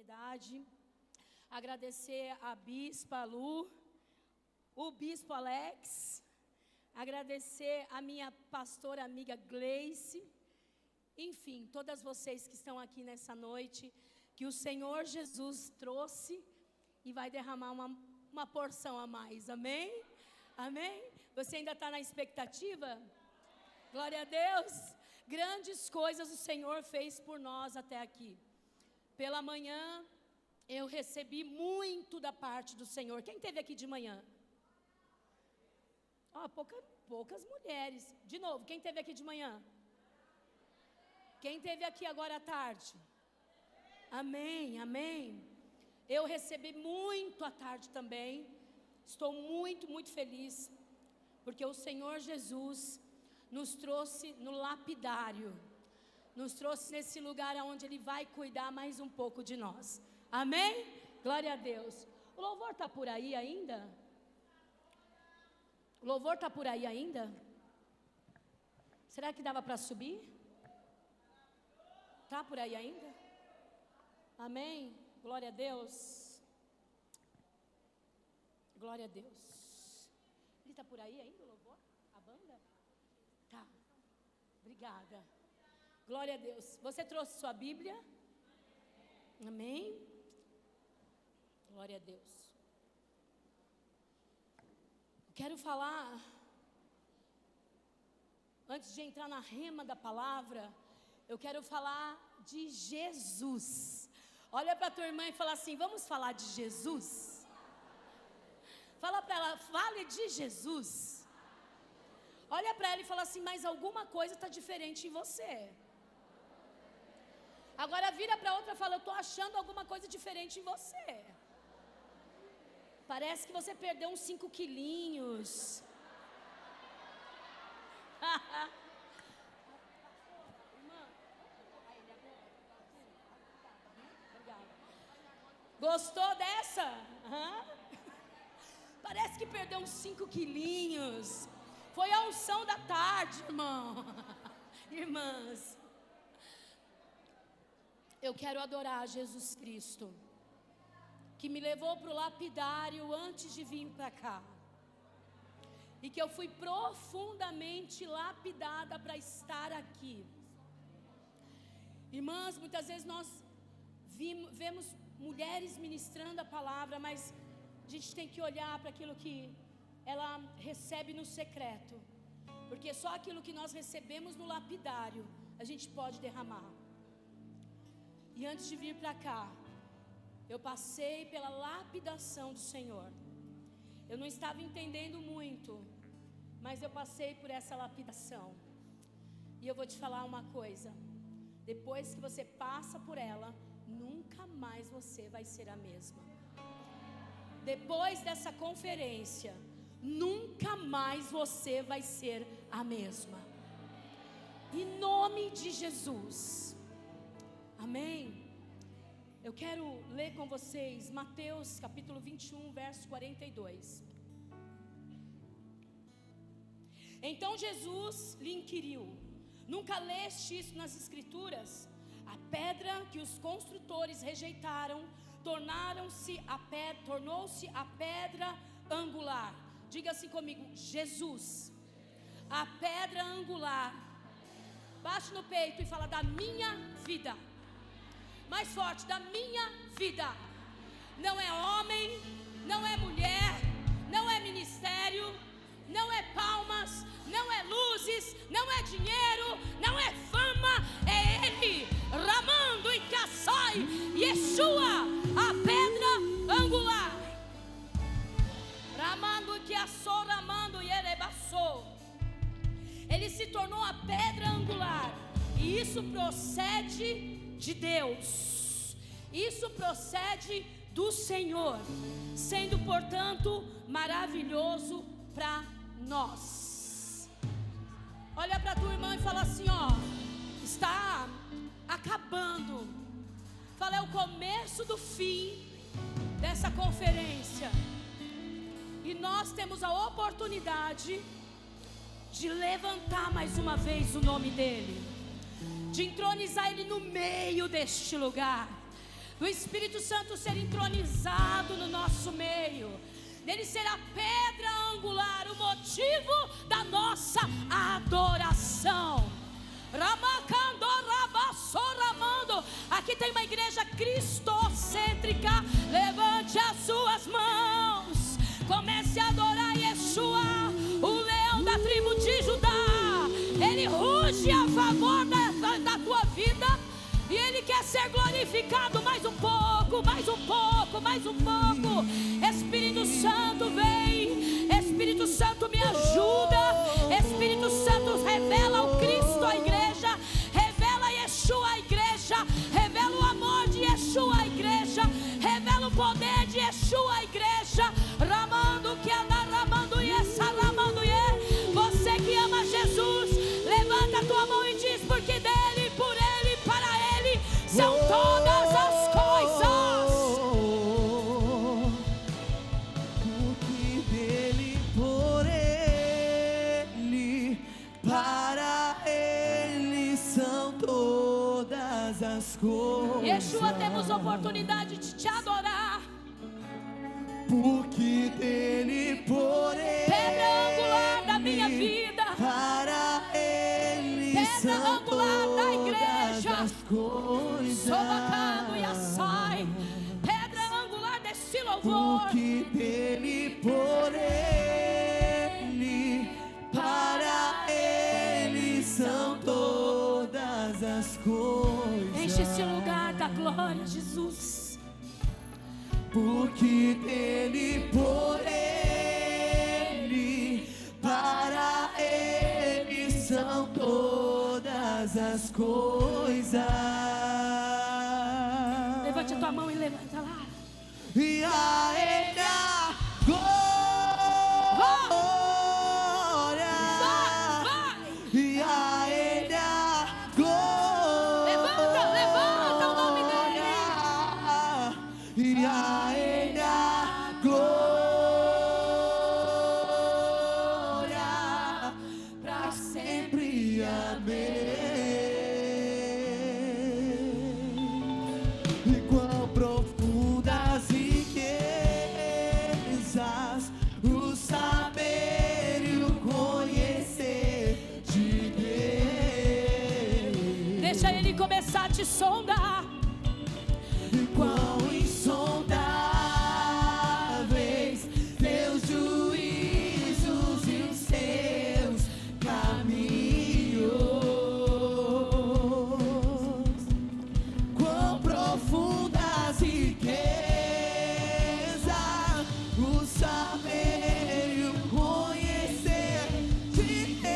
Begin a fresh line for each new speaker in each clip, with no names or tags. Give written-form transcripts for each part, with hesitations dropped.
oportunidade, agradecer a Bispa Lu, o Bispo Alex, agradecer a minha pastora amiga Gleice, enfim, todas vocês que estão aqui nessa noite, que o Senhor Jesus trouxe e vai derramar uma porção a mais, amém? Amém? Você ainda está na expectativa? Glória a Deus! Grandes coisas o Senhor fez por nós até aqui. Pela manhã, eu recebi muito da parte do Senhor. Quem esteve aqui de manhã? Poucas mulheres. De novo, quem esteve aqui de manhã? Quem esteve aqui agora à tarde? Amém, amém. Eu recebi muito à tarde também. Estou muito, muito feliz, porque o Senhor Jesus nos trouxe no lapidário, nos trouxe nesse lugar onde Ele vai cuidar mais um pouco de nós, amém? Glória a Deus. O louvor está por aí ainda? O louvor está por aí ainda? Será que dava para subir? Está por aí ainda? Amém? Glória a Deus. Glória a Deus. Ele está por aí ainda, o louvor? A banda? Tá. Obrigada. Glória a Deus. Você trouxe sua Bíblia? Amém? Glória a Deus. Quero falar, antes de entrar na rema da palavra, eu quero falar de Jesus. Olha para a tua irmã e fala assim: vamos falar de Jesus? Fala para ela, fale de Jesus. Olha para ela e fala assim: mas alguma coisa está diferente em você. Agora vira para outra e fala: eu estou achando alguma coisa diferente em você. Parece que você perdeu uns 5 quilinhos. Gostou dessa? Parece que perdeu uns 5 quilinhos. Foi a unção da tarde, irmão. Irmãs, eu quero adorar Jesus Cristo, que me levou para o lapidário antes de vir para cá, e que eu fui profundamente lapidada para estar aqui. Irmãs, muitas vezes nós vemos mulheres ministrando a palavra, mas a gente tem que olhar para aquilo que ela recebe no secreto, porque só aquilo que nós recebemos no lapidário a gente pode derramar. E antes de vir para cá, eu passei pela lapidação do Senhor. Eu não estava entendendo muito, mas eu passei por essa lapidação. E eu vou te falar uma coisa: depois que você passa por ela, nunca mais você vai ser a mesma. Depois dessa conferência, nunca mais você vai ser a mesma. Em nome de Jesus. Amém. Eu quero ler com vocês Mateus capítulo 21, verso 42. Então Jesus lhe inquiriu: nunca leste isso nas escrituras? A pedra que os construtores rejeitaram tornou-se a pedra angular. Diga assim comigo: Jesus, a pedra angular. Bate no peito e fala: da minha vida. Mais forte: da minha vida. Não é homem, não é mulher, não é ministério, não é palmas, não é luzes, não é dinheiro, não é fama, é Ele, Ramando e Kassai, Yeshua, a pedra angular. Ramando que assou, ramando e erebassou. Ele se tornou a pedra angular. E isso procede de Deus. Isso procede do Senhor, sendo portanto maravilhoso para nós. Olha para tua irmã e fala assim: ó, está acabando. Fala: é o começo do fim dessa conferência. E nós temos a oportunidade de levantar mais uma vez o nome dEle, de entronizar Ele no meio deste lugar, do Espírito Santo ser entronizado no nosso meio, dele ser a pedra angular, o motivo da nossa adoração. Aqui tem uma igreja cristocêntrica. Levante as suas mãos, comece a adorar Yeshua, o leão da tribo de Judá. Ele ruge a favor da tua vida, e Ele quer ser glorificado mais um pouco, mais um pouco, mais um pouco. Espírito Santo, vem. Espírito Santo, me ajuda. Espírito Santo, revela o Cristo à igreja, revela Yeshua à igreja, revela o amor de Yeshua à igreja, revela o poder de Yeshua à igreja. Ramando que anda, ramando e essa, ramando e. Você que ama Jesus, levanta a tua mão e diz: porque dele, por ele, para ele são todas as coisas.
Porque dele, por ele, para ele são todas as coisas.
Yeshua, temos oportunidade de te adorar.
Porque dele, por ele,
pedra angular da minha vida,
para ele
pedra
são
angular da igreja,
todas as coisas.
Sobacano e assai, pedra angular desse louvor.
Porque dele, por ele, para ele são todas as coisas.
Enche esse lugar da glória, Jesus.
Porque dele, por ele, para ele são todas as coisas.
Levante a tua mão e levanta lá.
E a ele a glória.
Vai.
E a ele a glória.
Levanta o nome dele.
E a ele a glória para sempre. Amém. E quão profundas riquezas o saber e o conhecer de Deus.
Deixa ele começar a te sondar.
E quão insondáveis teus juízos e os seus caminhos. Quão profundas riquezas o saber e o conhecer de Deus.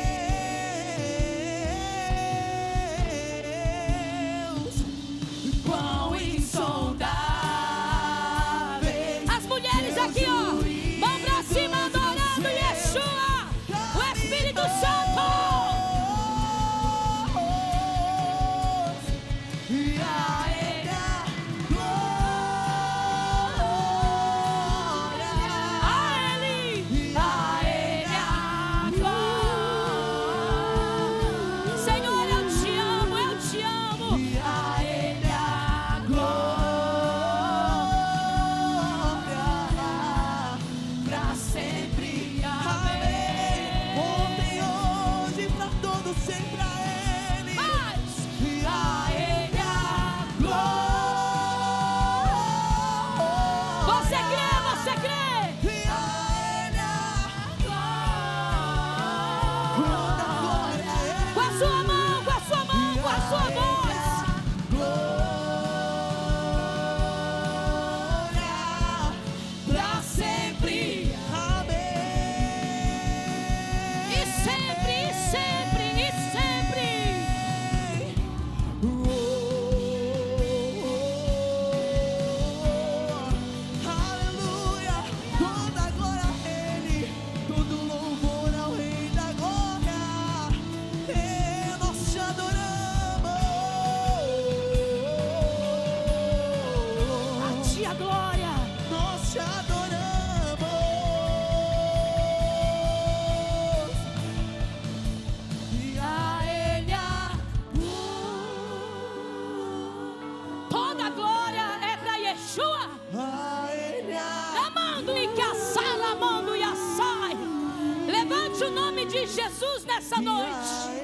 Jesus nessa noite,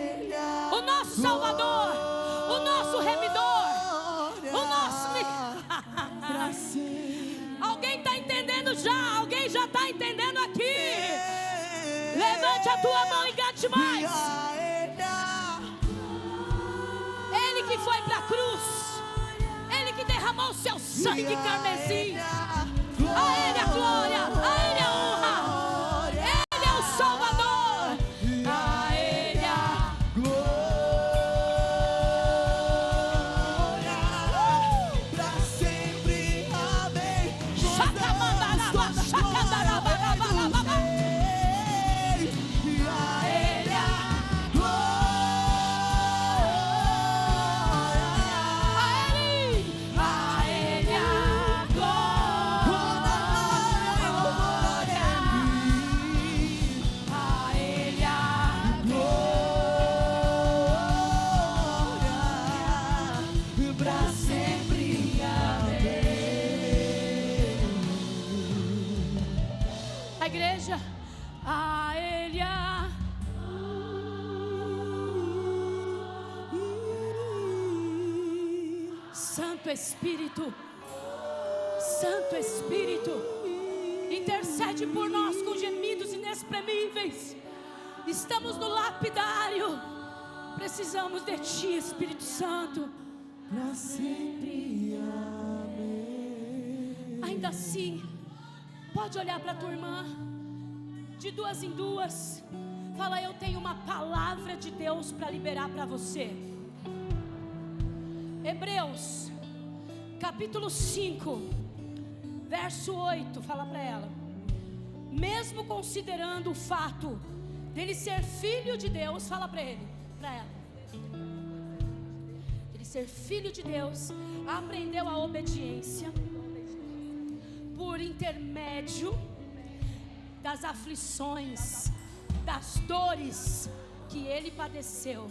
o nosso Salvador, o nosso Remidor, o nosso... Alguém está entendendo já? Alguém já está entendendo aqui? Levante a tua mão e cante mais. Ele que foi para a cruz, Ele que derramou o seu sangue carmesim. A Ele a glória, a Ele a honra. Ele é o Salvador. A Ele a
glória pra sempre. Amém.
Chacamandaraba, chacandaraba.
E a Ele a glória.
A Ele a igreja, a Ele a Santo Espírito, Santo Espírito, intercede por nós com gemidos inexprimíveis. Estamos no lapidário, precisamos de Ti, Espírito Santo,
pra sempre. Amém.
Ainda assim, pode olhar para a tua irmã, de duas em duas, fala: eu tenho uma palavra de Deus para liberar para você. Hebreus, capítulo 5, verso 8, fala para ela: mesmo considerando o fato dele ser filho de Deus, fala para ele, para ela, ele ser filho de Deus, aprendeu a obediência por intermédio das aflições, das dores que ele padeceu.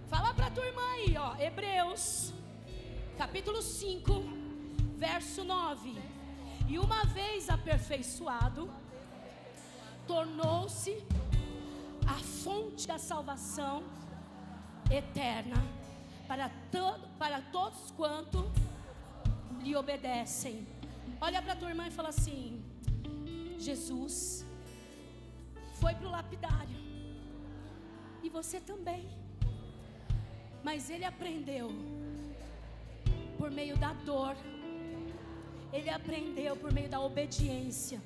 Fala para tua irmã aí, ó, Hebreus, capítulo 5, verso 9. E uma vez aperfeiçoado, tornou-se a fonte da salvação eterna para todos quanto lhe obedecem. Olha para tua irmã e fala assim: Jesus foi para o lapidário, e você também, mas Ele aprendeu por meio da dor, Ele aprendeu por meio da obediência.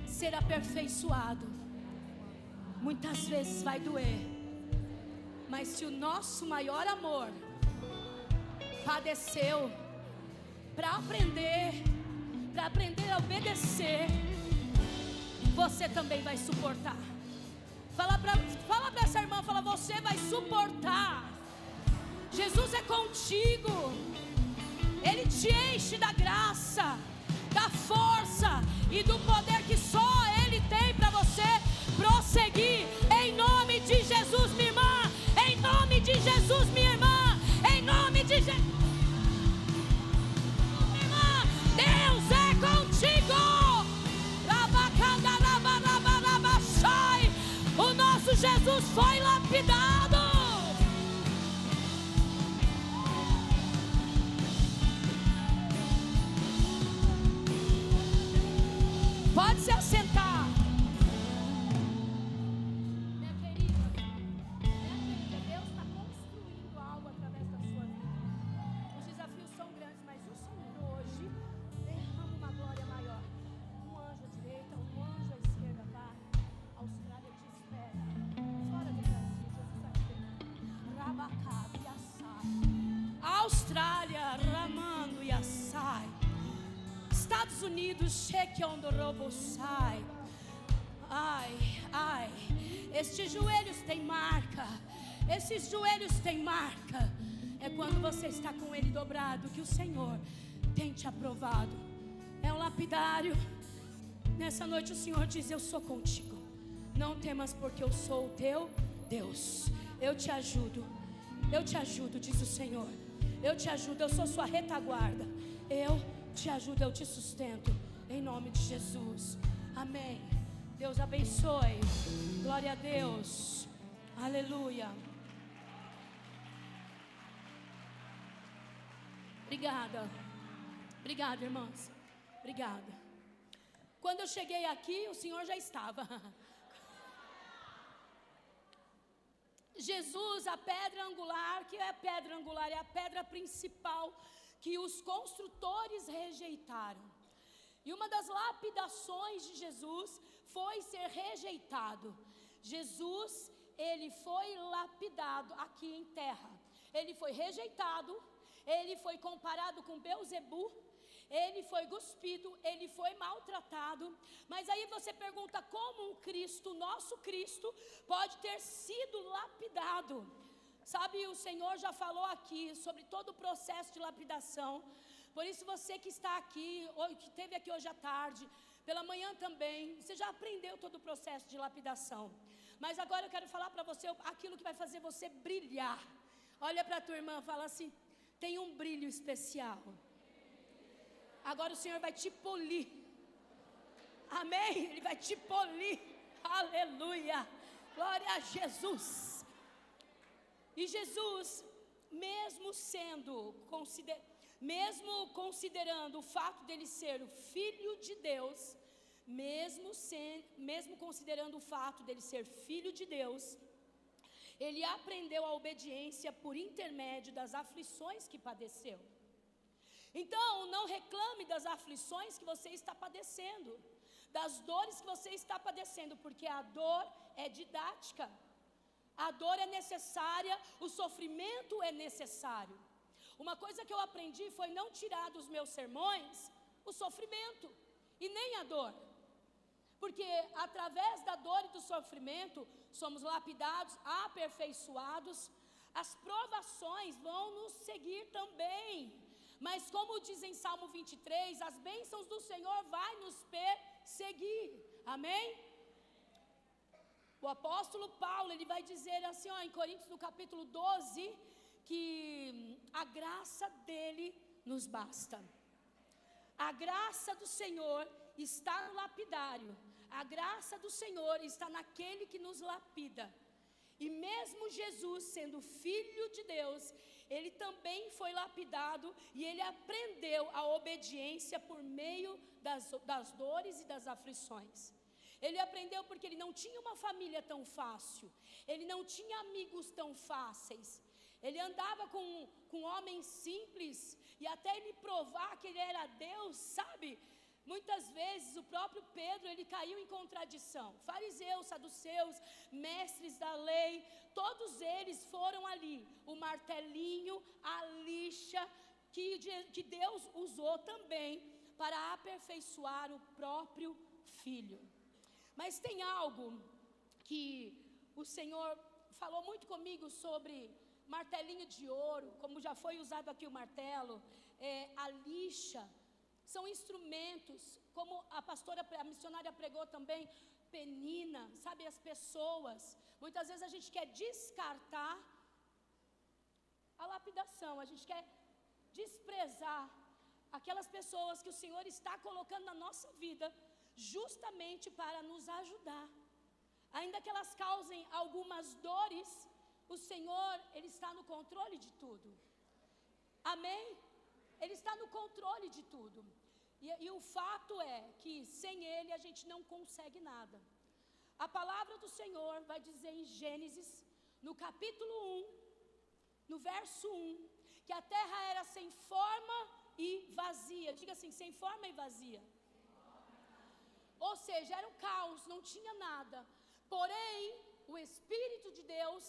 Ser aperfeiçoado muitas vezes vai doer, mas se o nosso maior amor padeceu para aprender a obedecer, você também vai suportar. Fala para essa irmã, fala: você vai suportar. Jesus é contigo, Ele te enche da graça, da força e do poder que só Ele tem para você prosseguir. Em nome de Jesus, minha irmã. Em nome de Jesus, minha irmã. Em nome de Jesus, minha irmã. Deus é contigo. O nosso Jesus foi lapidado. Pode se assentar. Minha querida, Deus está construindo algo através da sua vida. Os desafios são grandes, mas o Senhor hoje derrama uma glória maior. Um anjo à direita, um anjo à esquerda vai. A Austrália te espera. Fora do Brasil, Jesus aqui. Rabacado e assai. Austrália, ramando e assai. Estados Unidos, sai. Ai, estes joelhos têm marca. Esses joelhos têm marca. É quando você está com ele dobrado que o Senhor tem te aprovado. É um lapidário. Nessa noite o Senhor diz: eu sou contigo. Não temas, porque eu sou o teu Deus. Eu te ajudo, diz o Senhor. Eu te ajudo, eu sou sua retaguarda. Eu te ajudo, eu te sustento. Em nome de Jesus. Amém. Deus abençoe. Glória a Deus. Aleluia. Obrigada. Obrigada, irmãs. Obrigada. Quando eu cheguei aqui, o Senhor já estava. Jesus, a pedra angular, que é a pedra angular? É a pedra principal que os construtores rejeitaram. E uma das lapidações de Jesus foi ser rejeitado. Jesus, ele foi lapidado aqui em terra. Ele foi rejeitado, ele foi comparado com Beelzebu, ele foi cuspido, ele foi maltratado. Mas aí você pergunta, como um Cristo, nosso Cristo, pode ter sido lapidado? Sabe, o Senhor já falou aqui sobre todo o processo de lapidação. Por isso você que está aqui, ou que esteve aqui hoje à tarde, pela manhã também, você já aprendeu todo o processo de lapidação. Mas agora eu quero falar para você aquilo que vai fazer você brilhar. Olha para a tua irmã e fala assim, tem um brilho especial. Agora o Senhor vai te polir. Amém? Ele vai te polir. Aleluia. Glória a Jesus. E Jesus, mesmo considerando o fato dele ser o Filho de Deus, mesmo considerando o fato dele ser Filho de Deus, ele aprendeu a obediência por intermédio das aflições que padeceu. Então, não reclame das aflições que você está padecendo, das dores que você está padecendo, porque a dor é didática, a dor é necessária, o sofrimento é necessário. Uma coisa que eu aprendi foi não tirar dos meus sermões o sofrimento e nem a dor, porque através da dor e do sofrimento somos lapidados, aperfeiçoados. As provações vão nos seguir também, mas como diz em Salmo 23, as bênçãos do Senhor vai nos perseguir. Amém? O apóstolo Paulo, ele vai dizer assim, em Coríntios no capítulo 12, que a graça dele nos basta. A graça do Senhor está no lapidário, a graça do Senhor está naquele que nos lapida. E mesmo Jesus, sendo Filho de Deus, ele também foi lapidado e ele aprendeu a obediência por meio das dores e das aflições. Ele aprendeu porque ele não tinha uma família tão fácil, ele não tinha amigos tão fáceis. Ele andava com homens simples, e até ele provar que ele era Deus, sabe? Muitas vezes o próprio Pedro, ele caiu em contradição. Fariseus, saduceus, mestres da lei, todos eles foram ali. O martelinho, a lixa, que Deus usou também para aperfeiçoar o próprio Filho. Mas tem algo que o Senhor falou muito comigo sobre martelinho de ouro, como já foi usado aqui o martelo, a lixa. São instrumentos, como a missionária pregou também, penina, sabe, as pessoas. Muitas vezes a gente quer descartar a lapidação, a gente quer desprezar aquelas pessoas que o Senhor está colocando na nossa vida, justamente para nos ajudar. Ainda que elas causem algumas dores, o Senhor, Ele está no controle de tudo. Amém? Ele está no controle de tudo. E o fato é que sem Ele a gente não consegue nada. A palavra do Senhor vai dizer em Gênesis, no capítulo 1, no verso 1, que a terra era sem forma e vazia. Diga assim, sem forma e vazia. Ou seja, era um caos, não tinha nada. Porém, o Espírito de Deus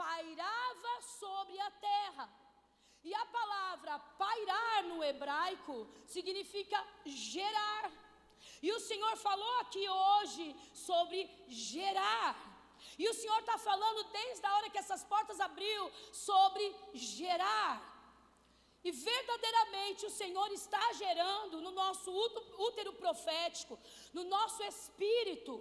pairava sobre a terra. E a palavra pairar no hebraico significa gerar. E o Senhor falou aqui hoje sobre gerar. E o Senhor está falando desde a hora que essas portas abriu sobre gerar. E verdadeiramente o Senhor está gerando no nosso útero profético, no nosso espírito,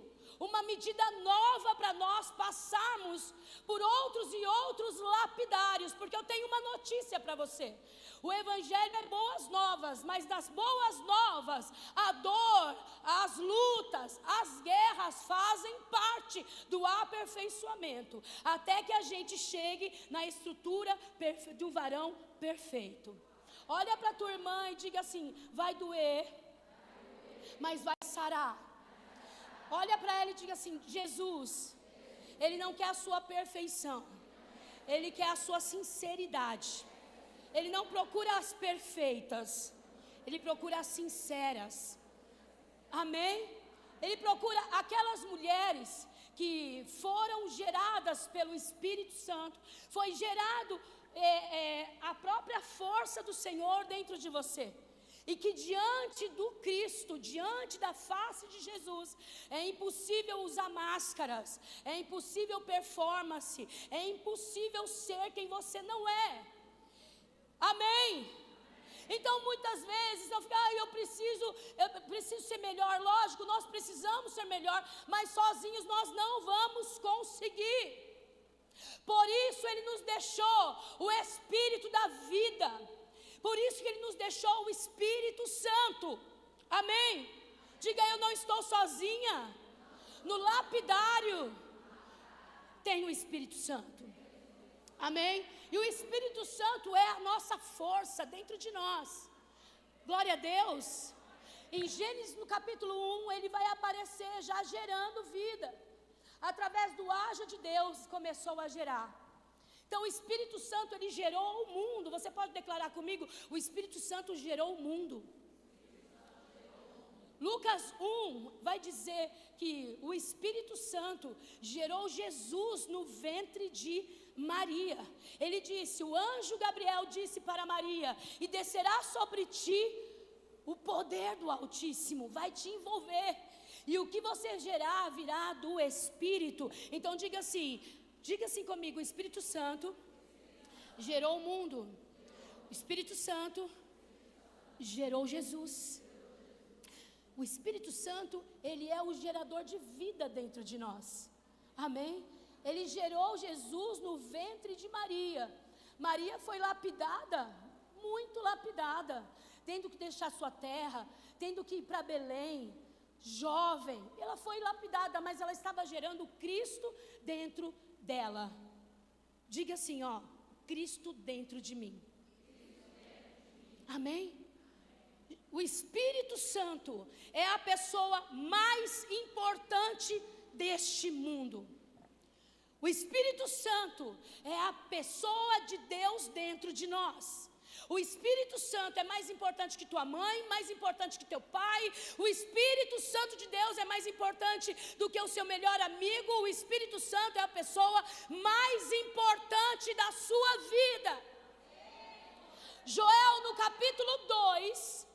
uma medida nova para nós nós passarmos por outros e outros lapidários, porque eu tenho uma notícia para você. O Evangelho é boas novas, mas das boas novas, a dor, as lutas, as guerras fazem parte do aperfeiçoamento, até que a gente chegue na estrutura do varão perfeito. Olha para a tua irmã e diga assim: vai doer, mas vai sarar. Olha para ela e diga assim: Jesus, Ele não quer a sua perfeição, Ele quer a sua sinceridade. Ele não procura as perfeitas, Ele procura as sinceras. Amém? Ele procura aquelas mulheres que foram geradas pelo Espírito Santo. Foi gerado a própria força do Senhor dentro de você. E que diante do Cristo, diante da face de Jesus, é impossível usar máscaras, é impossível performance, é impossível ser quem você não é. Amém? Então muitas vezes eu fico, eu preciso ser melhor. Lógico, nós precisamos ser melhor, mas sozinhos nós não vamos conseguir. Por isso Ele nos deixou o Espírito da vida. Por isso que Ele nos deixou o Espírito Santo. Amém? Diga: eu não estou sozinha. No lapidário tem o Espírito Santo. Amém? E o Espírito Santo é a nossa força dentro de nós. Glória a Deus. Em Gênesis no capítulo 1, ele vai aparecer já gerando vida. Através do haja de Deus começou a gerar. Então o Espírito Santo, ele gerou o mundo. Você pode declarar comigo: o Espírito Santo gerou o mundo. Lucas 1 vai dizer que o Espírito Santo gerou Jesus no ventre de Maria. Ele disse, o anjo Gabriel disse para Maria: e descerá sobre ti o poder do Altíssimo, vai te envolver, e o que você gerar virá do Espírito. Então diga assim comigo: o Espírito Santo gerou o mundo, o Espírito Santo gerou Jesus. O Espírito Santo, ele é o gerador de vida dentro de nós. Amém? Ele gerou Jesus no ventre de Maria. Maria foi lapidada, muito lapidada, tendo que deixar sua terra, tendo que ir para Belém, jovem. Ela foi lapidada, mas ela estava gerando Cristo dentro dela. Diga assim, Cristo dentro de mim. Amém? O Espírito Santo é a pessoa mais importante deste mundo. O Espírito Santo é a pessoa de Deus dentro de nós. O Espírito Santo é mais importante que tua mãe, mais importante que teu pai. O Espírito Santo de Deus é mais importante do que o seu melhor amigo. O Espírito Santo é a pessoa mais importante da sua vida. Joel, no capítulo 2,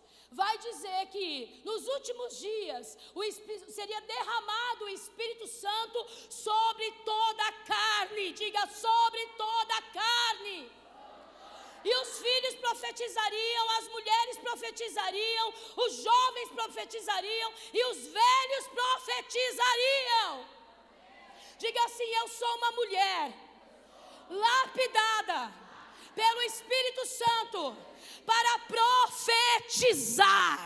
vai dizer que nos últimos dias seria derramado o Espírito Santo sobre toda a carne. Diga: sobre toda a carne. E os filhos profetizariam, as mulheres profetizariam, os jovens profetizariam e os velhos profetizariam. Diga assim: eu sou uma mulher lapidada pelo Espírito Santo para profetizar.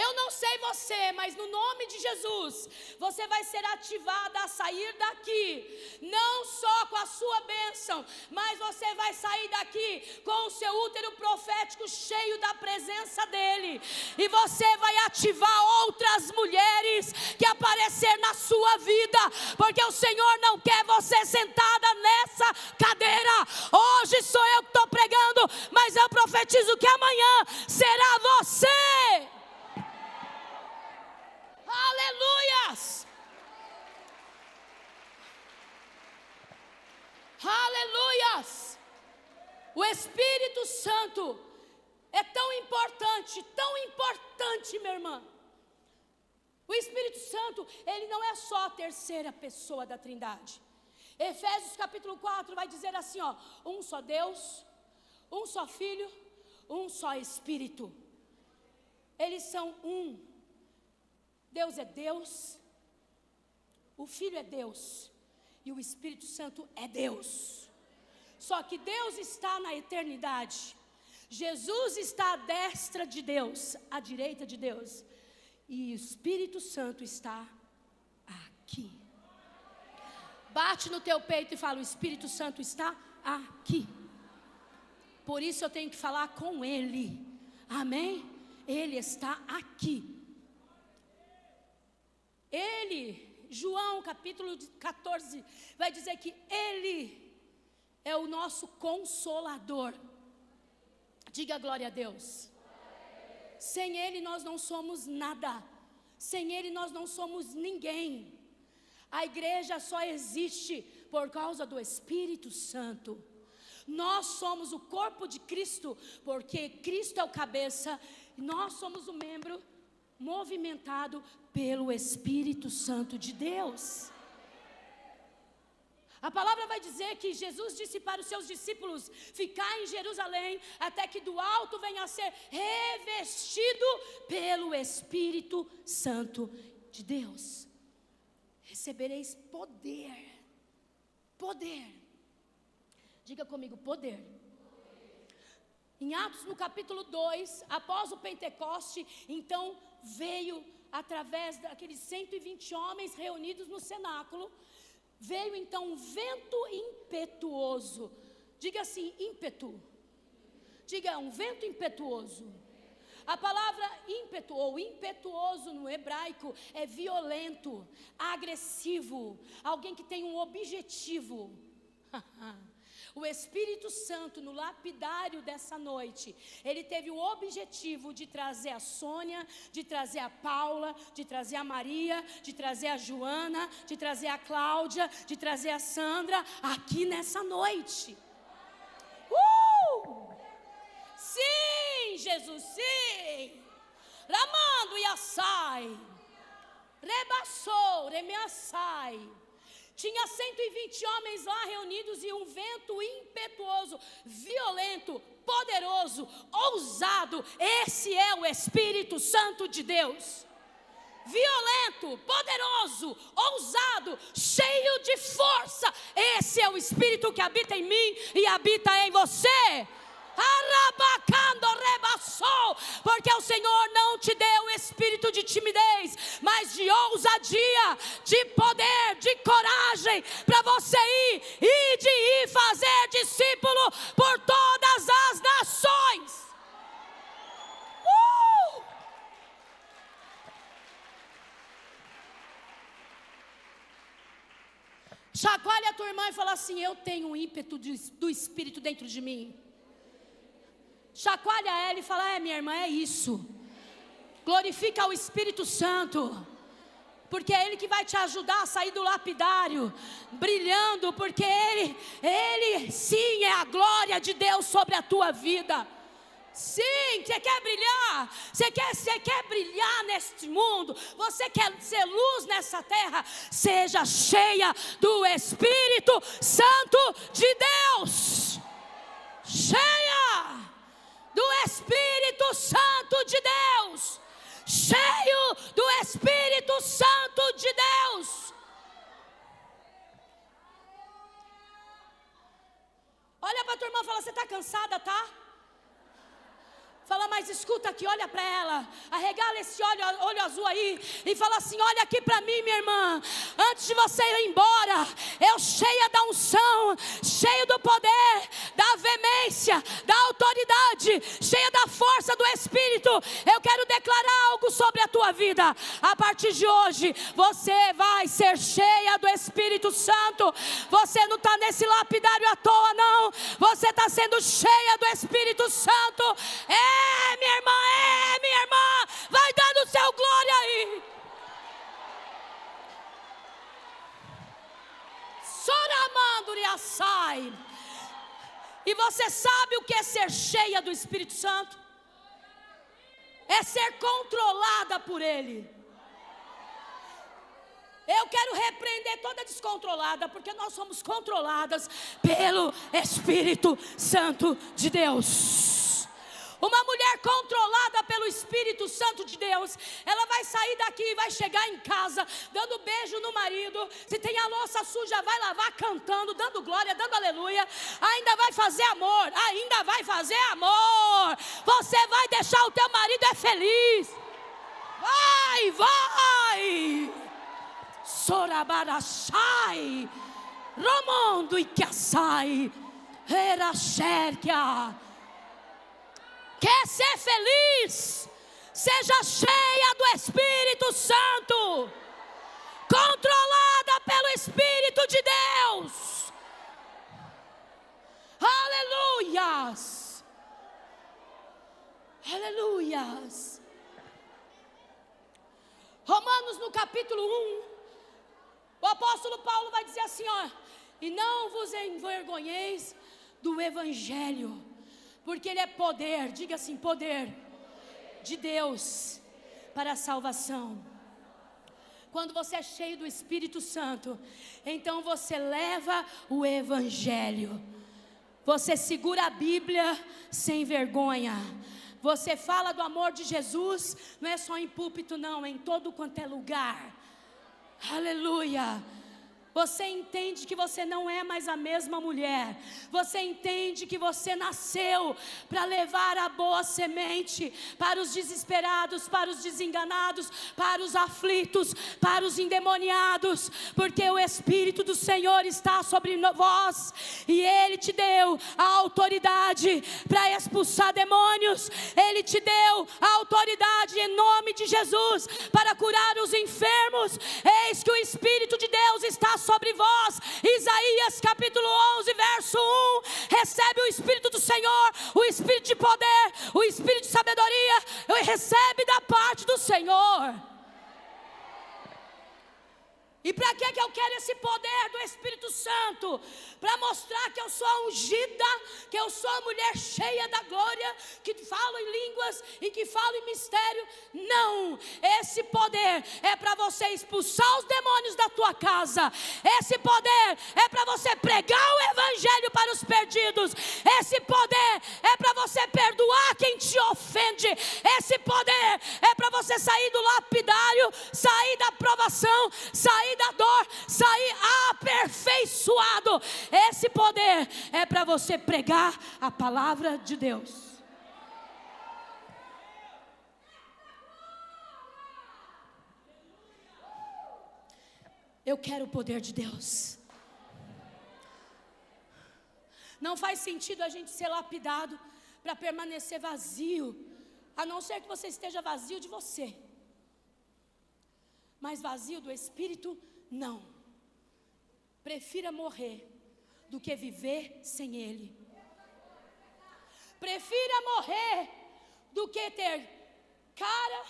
Eu não sei você, mas no nome de Jesus, você vai ser ativada a sair daqui, não só com a sua bênção, mas você vai sair daqui com o seu útero profético cheio da presença dEle, e você vai ativar outras mulheres que aparecer na sua vida, porque o Senhor não quer você sentada nessa cadeira. Hoje sou eu que estou pregando, mas eu profetizo que amanhã será você. Aleluias! Aleluias! O Espírito Santo é tão importante, minha irmã. O Espírito Santo, ele não é só a terceira pessoa da Trindade. Efésios capítulo 4 vai dizer assim, um só Deus, um só Filho, um só Espírito. Eles são um. Deus é Deus, O Filho é Deus e o Espírito Santo é Deus. Só que Deus está na eternidade. Jesus está à destra de Deus, à direita de Deus. E o Espírito Santo está aqui. Bate no teu peito e fala: o Espírito Santo está aqui. Por isso eu tenho que falar com Ele. Amém? Ele está aqui. Ele, João capítulo 14, vai dizer que Ele é o nosso consolador. Diga glória a Deus. Sem Ele nós não somos nada. Sem Ele nós não somos ninguém. A igreja só existe por causa do Espírito Santo. Nós somos o corpo de Cristo, porque Cristo é o cabeça, e nós somos o membro movimentado pelo Espírito Santo de Deus. A palavra vai dizer que Jesus disse para os seus discípulos ficar em Jerusalém, até que do alto venha a ser revestido pelo Espírito Santo de Deus. Recebereis poder. Poder. Diga comigo, poder. Em Atos no capítulo 2, após o Pentecoste, então veio através daqueles 120 homens reunidos no cenáculo, veio então um vento impetuoso. Diga assim, ímpeto. Diga, um vento impetuoso. A palavra ímpeto ou impetuoso no hebraico é violento, agressivo, alguém que tem um objetivo. O Espírito Santo, no lapidário dessa noite, ele teve o objetivo de trazer a Sônia, de trazer a Paula, de trazer a Maria, de trazer a Joana, de trazer a Cláudia, de trazer a Sandra aqui nessa noite. Sim, Jesus, sim. Ramando e assai, rebaçou, remeaçai. Tinha 120 homens lá reunidos e um vento impetuoso, violento, poderoso, ousado. Esse é o Espírito Santo de Deus. Violento, poderoso, ousado, cheio de força. Esse é o Espírito que habita em mim e habita em você. Arrabacando, rebaçou, porque o Senhor não te deu espírito de timidez, mas de ousadia, de poder, de coragem, para você ir fazer discípulo por todas as nações. Chacoalhe a tua irmã e fala assim: eu tenho um ímpeto do Espírito dentro de mim. Chacoalha ela e fala: minha irmã, é isso. Glorifica o Espírito Santo, porque é Ele que vai te ajudar a sair do lapidário, brilhando, porque Ele sim é a glória de Deus sobre a tua vida. Sim, você quer brilhar, você quer brilhar neste mundo, você quer ser luz nessa terra, seja cheia do Espírito Santo de Deus. Cheia do Espírito Santo de Deus, cheio do Espírito Santo de Deus. Olha para a tua irmã e fala: você está cansada, tá? Fala, mas escuta aqui, olha para ela, arregala esse olho azul aí e fala assim: olha aqui para mim, minha irmã, antes de você ir embora, eu cheia da unção, cheio do poder, da veemência, da autoridade, cheia da força do Espírito, eu quero declarar algo sobre a tua vida. A partir de hoje, você vai ser cheia do Espírito Santo. Você não está nesse lapidário à toa, não. Você está sendo cheia do Espírito Santo. Minha irmã, vai dando seu glória aí. Soramando e assai. E você sabe o que é ser cheia do Espírito Santo? É ser controlada por Ele. Eu quero repreender toda descontrolada, porque nós somos controladas pelo Espírito Santo de Deus. Uma mulher controlada pelo Espírito Santo de Deus, ela vai sair daqui e vai chegar em casa dando beijo no marido. Se tem a louça suja, vai lavar cantando, dando glória, dando aleluia. Ainda vai fazer amor, ainda vai fazer amor. Você vai deixar o teu marido feliz. Vai. Sorabarachai, Romondo e Kiasai, Erasherkia. Quer ser feliz? Seja cheia do Espírito Santo, controlada pelo Espírito de Deus. Aleluias. Aleluias. Romanos no capítulo 1, o apóstolo Paulo vai dizer assim, ó: e não vos envergonheis do Evangelho, porque ele é poder, diga assim, poder de Deus para a salvação. Quando você é cheio do Espírito Santo, então você leva o Evangelho, você segura a Bíblia sem vergonha. Você fala do amor de Jesus, não é só em púlpito não, é em todo quanto é lugar. Aleluia. Você entende que você não é mais a mesma mulher. Você entende que você nasceu para levar a boa semente para os desesperados, para os desenganados, para os aflitos, para os endemoniados, porque o Espírito do Senhor está sobre vós e Ele te deu a autoridade para expulsar demônios. Ele te deu a autoridade em nome de Jesus para curar os enfermos. Eis que o Espírito de Deus está sobre vós. Isaías capítulo 11 verso 1, recebe o Espírito do Senhor, o Espírito de poder, o Espírito de sabedoria, recebe da parte do Senhor. E para que eu quero esse poder do Espírito Santo? Para mostrar que eu sou a ungida, que eu sou a mulher cheia da glória, que falo em línguas e que falo em mistério. Não, esse poder é para você expulsar os demônios da tua casa. Esse poder é para você pregar o Evangelho para os perdidos. Esse poder é para você perdoar quem te ofende. Esse poder é para você sair do lapidário, sair da provação, sair da dor, sair aperfeiçoado. Esse poder é para você pregar a palavra de Deus. Eu quero o poder de Deus. Não faz sentido a gente ser lapidado para permanecer vazio, a não ser que você esteja vazio de você. Mas vazio do Espírito, não. Prefira morrer do que viver sem Ele. Prefira morrer do que ter cara,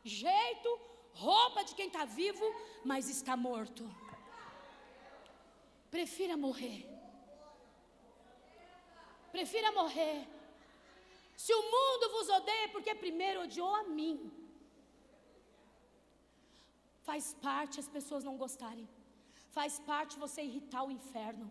jeito, roupa de quem está vivo, mas está morto. Prefira morrer. Prefira morrer. Se o mundo vos odeia, porque primeiro odiou a mim. Faz parte as pessoas não gostarem. Faz parte você irritar o inferno.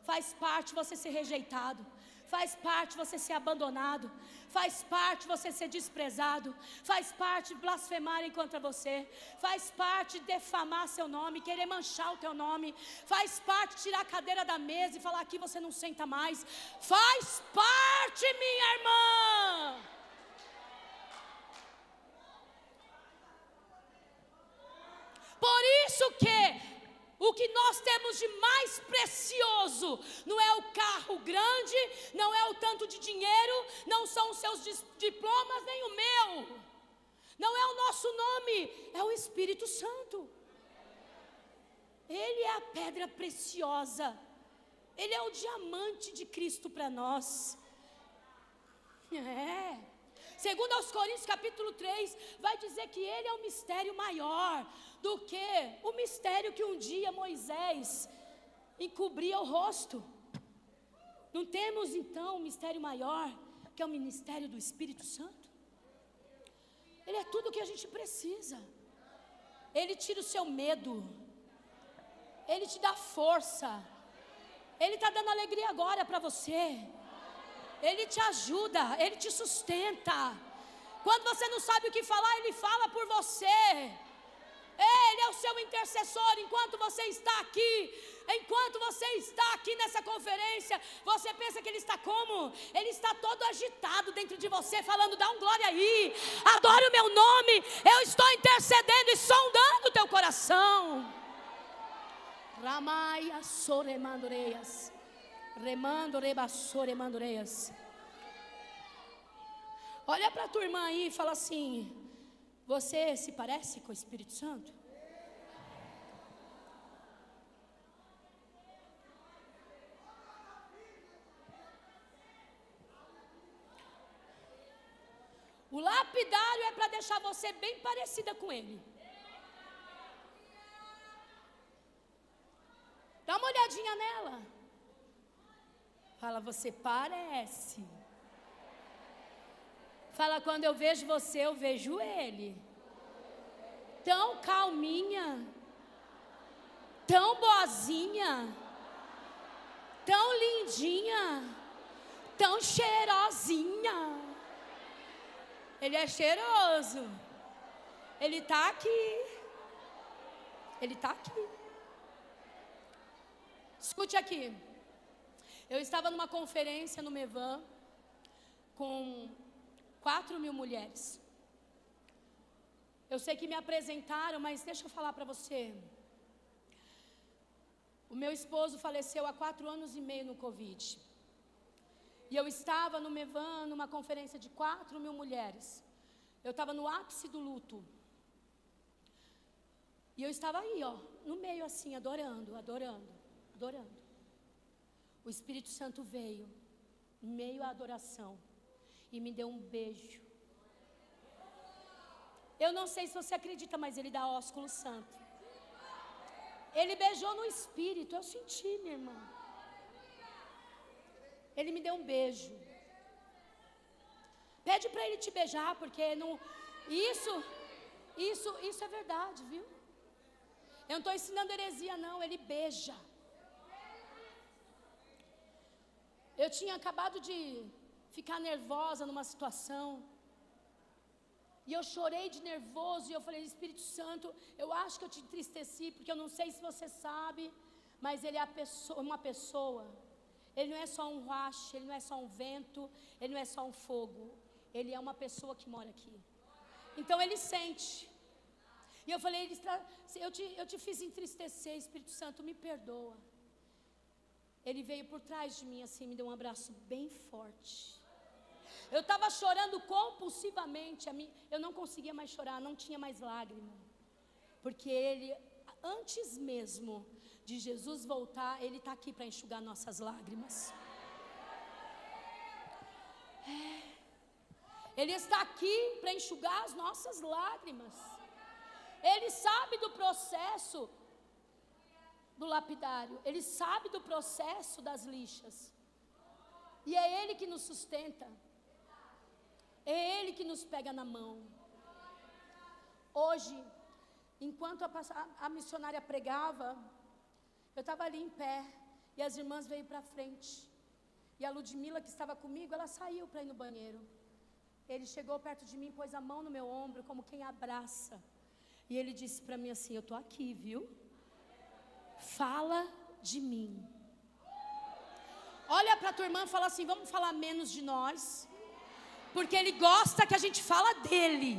Faz parte você ser rejeitado. Faz parte você ser abandonado. Faz parte você ser desprezado. Faz parte blasfemarem contra você. Faz parte defamar seu nome, querer manchar o teu nome. Faz parte tirar a cadeira da mesa e falar: aqui você não senta mais. Faz parte, minha irmã. Por isso que o que nós temos de mais precioso não é o carro grande, não é o tanto de dinheiro, não são os seus diplomas, nem o meu. Não é o nosso nome, é o Espírito Santo. Ele é a pedra preciosa. Ele é o diamante de Cristo para nós. Segundo aos Coríntios capítulo 3, vai dizer que Ele é um mistério maior do que o mistério que um dia Moisés encobria o rosto. Não temos então um mistério maior, que é o ministério do Espírito Santo? Ele é tudo o que a gente precisa. Ele tira o seu medo. Ele te dá força. Ele está dando alegria agora para você. Ele te ajuda, Ele te sustenta. Quando você não sabe o que falar, Ele fala por você. Ele é o seu intercessor. Enquanto você está aqui nessa conferência, você pensa que Ele está como? Ele está todo agitado dentro de você, falando: dá um glória aí, adore o meu nome, eu estou intercedendo e sondando o teu coração. Ramaia soremandoreias, remando rebassoremandoreias. Olha para a tua irmã aí e fala assim: você se parece com o Espírito Santo? O lapidário é para deixar você bem parecida com ele. Dá uma olhadinha nela. Fala: você parece. Fala: quando eu vejo você, eu vejo ele. Tão calminha, tão boazinha, tão lindinha, tão cheirosinha. Ele é cheiroso. Ele está aqui. Ele está aqui. Escute aqui. Eu estava numa conferência no Mevan com 4.000 mulheres. Eu sei que me apresentaram, mas deixa eu falar para você. O meu esposo faleceu há 4 anos e meio no Covid. E eu estava no Mevan, numa conferência de 4.000 mulheres. Eu estava no ápice do luto. E eu estava aí, no meio assim, adorando. O Espírito Santo veio, em meio à adoração, e me deu um beijo. Eu não sei se você acredita, mas Ele dá ósculo santo. Ele beijou no Espírito, eu senti, minha irmã. Ele me deu um beijo. Pede para Ele te beijar, porque não, isso é verdade, viu? Eu não estou ensinando heresia não, Ele beija. Eu tinha acabado de ficar nervosa numa situação, e eu chorei de nervoso, e eu falei: Espírito Santo, eu acho que eu te entristeci, porque eu não sei se você sabe, mas Ele é uma pessoa. Ele não é só um ruach, Ele não é só um vento, Ele não é só um fogo. Ele é uma pessoa que mora aqui. Então Ele sente. E eu falei: eu te fiz entristecer, Espírito Santo, me perdoa. Ele veio por trás de mim assim, me deu um abraço bem forte. Eu estava chorando compulsivamente, eu não conseguia mais chorar, não tinha mais lágrima. Porque Ele, antes mesmo de Jesus voltar, Ele está aqui para enxugar nossas lágrimas. Ele está aqui para enxugar as nossas lágrimas. Ele sabe do processo do lapidário. Ele sabe do processo das lixas. E é Ele que nos sustenta. É Ele que nos pega na mão. Hoje, enquanto a missionária pregava, eu estava ali em pé, e as irmãs veio para frente. E a Ludmila, que estava comigo, ela saiu para ir no banheiro. Ele chegou perto de mim, pôs a mão no meu ombro, como quem abraça. E ele disse para mim assim: eu estou aqui, viu? Fala de mim. Olha para a tua irmã e fala assim: vamos falar menos de nós, porque Ele gosta que a gente fala dEle.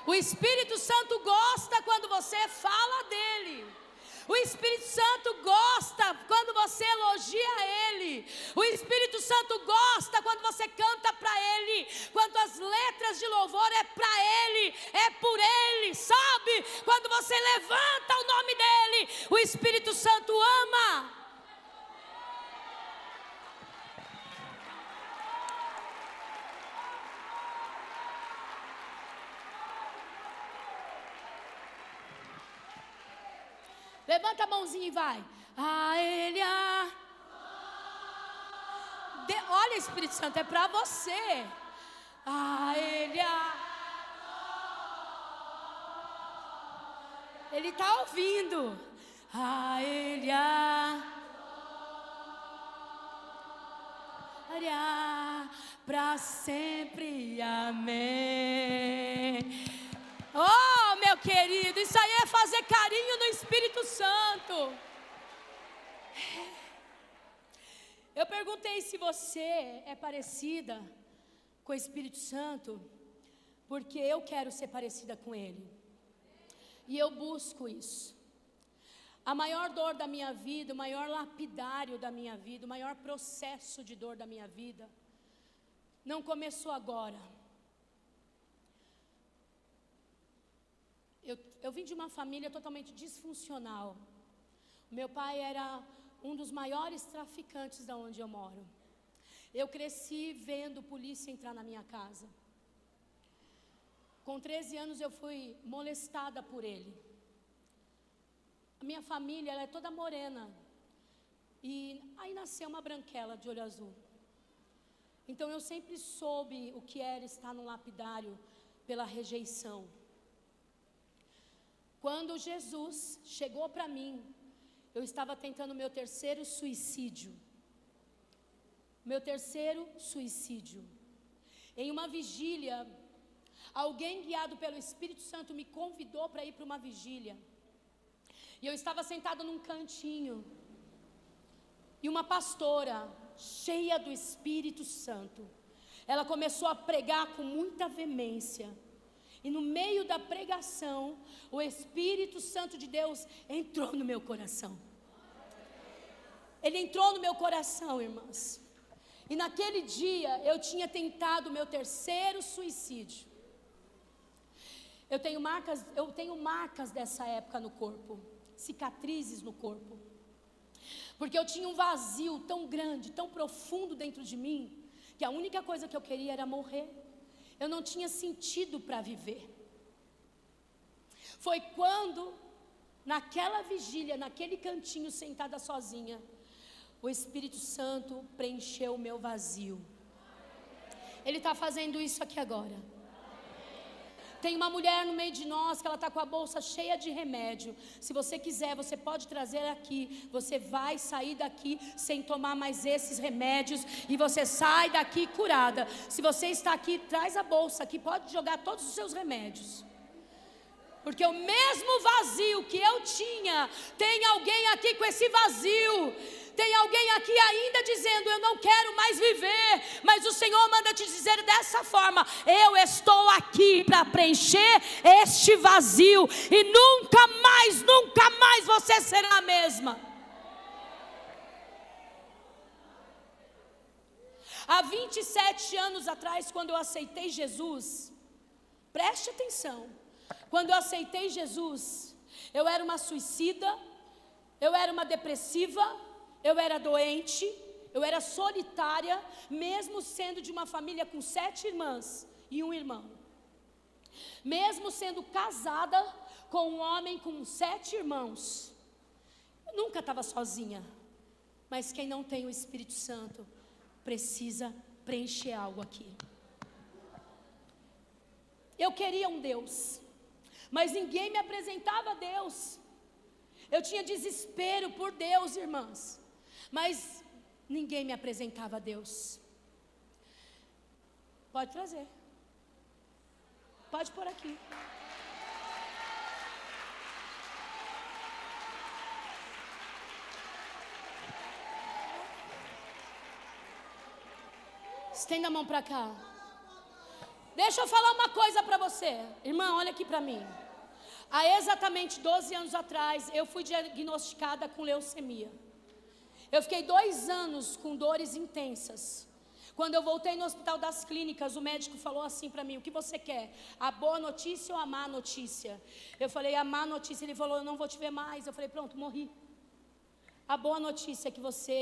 O Espírito Santo gosta quando você fala dEle. O Espírito Santo gosta quando você elogia Ele. O Espírito Santo gosta quando você canta para Ele. Quando as letras de louvor é para Ele, é por Ele, sabe? Quando você levanta o nome dEle, o Espírito Santo ama. Levanta a mãozinha e vai. A Ele olha, Espírito Santo, é para você. A Ele Ele está ouvindo. A Ele glória. para sempre, amém. Oh, meu querido, isso aí é fazer carinho no Espírito Santo. Eu perguntei se você é parecida com o Espírito Santo, porque eu quero ser parecida com Ele, e eu busco isso. A maior dor da minha vida, o maior lapidário da minha vida, o maior processo de dor da minha vida, não começou agora. Eu vim de uma família totalmente disfuncional. Meu pai era um dos maiores traficantes da onde eu moro. Eu cresci vendo polícia entrar na minha casa. Com 13 anos eu fui molestada por ele. A minha família, ela é toda morena. E aí nasceu uma branquela de olho azul. Então eu sempre soube o que era estar num lapidário pela rejeição. Quando Jesus chegou para mim, eu estava tentando meu terceiro suicídio. Meu terceiro suicídio. Em uma vigília, alguém guiado pelo Espírito Santo me convidou para ir para uma vigília. E eu estava sentada num cantinho. E uma pastora, cheia do Espírito Santo, ela começou a pregar com muita veemência. E no meio da pregação, o Espírito Santo de Deus entrou no meu coração. Ele entrou no meu coração, irmãs. E naquele dia, eu tinha tentado o meu terceiro suicídio. Eu tenho marcas dessa época no corpo. Cicatrizes no corpo. Porque eu tinha um vazio tão grande, tão profundo dentro de mim, que a única coisa que eu queria era morrer. Eu não tinha sentido para viver. Foi quando, naquela vigília, naquele cantinho, sentada sozinha, o Espírito Santo preencheu o meu vazio. Ele está fazendo isso aqui agora. Tem uma mulher no meio de nós que ela está com a bolsa cheia de remédio. Se você quiser, você pode trazer aqui. Você vai sair daqui sem tomar mais esses remédios e você sai daqui curada. Se você está aqui, traz a bolsa aqui, pode jogar todos os seus remédios. Porque o mesmo vazio que eu tinha, tem alguém aqui com esse vazio. Tem alguém aqui ainda dizendo: eu não quero mais viver. Mas o Senhor manda te dizer dessa forma: eu estou aqui para preencher este vazio. E nunca mais você será a mesma. Há 27 anos atrás, quando eu aceitei Jesus, preste atenção. Quando eu aceitei Jesus, eu era uma suicida, eu era uma depressiva, eu era doente, eu era solitária, mesmo sendo de uma família com 7 irmãs e um irmão. Mesmo sendo casada com um homem com 7 irmãos. Eu nunca estava sozinha. Mas quem não tem o Espírito Santo precisa preencher algo aqui. Eu queria um Deus, mas ninguém me apresentava a Deus. Eu tinha desespero por Deus, irmãs, mas ninguém me apresentava a Deus. Pode trazer. Pode pôr aqui. Estenda a mão para cá. Deixa eu falar uma coisa para você. Irmã, olha aqui para mim. Há exatamente 12 anos atrás, eu fui diagnosticada com leucemia. Eu fiquei 2 anos com dores intensas. Quando eu voltei no Hospital das Clínicas, o médico falou assim para mim: o que você quer? A boa notícia ou a má notícia? Eu falei: a má notícia. Ele falou: eu não vou te ver mais. Eu falei: pronto, morri. A boa notícia é que você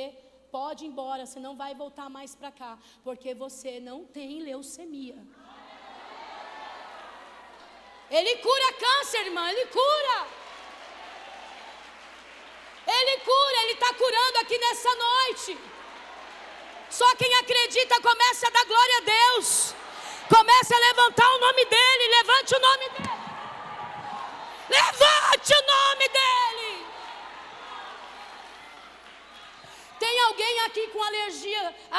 pode ir embora, você não vai voltar mais para cá, porque você não tem leucemia. Ele cura câncer, irmã, Ele cura. Ele cura, Ele está curando aqui nessa noite. Só quem acredita comece a dar glória a Deus. Comece a levantar o nome dEle, levante o nome dEle. Levante o nome dEle. Tem alguém alguém aqui com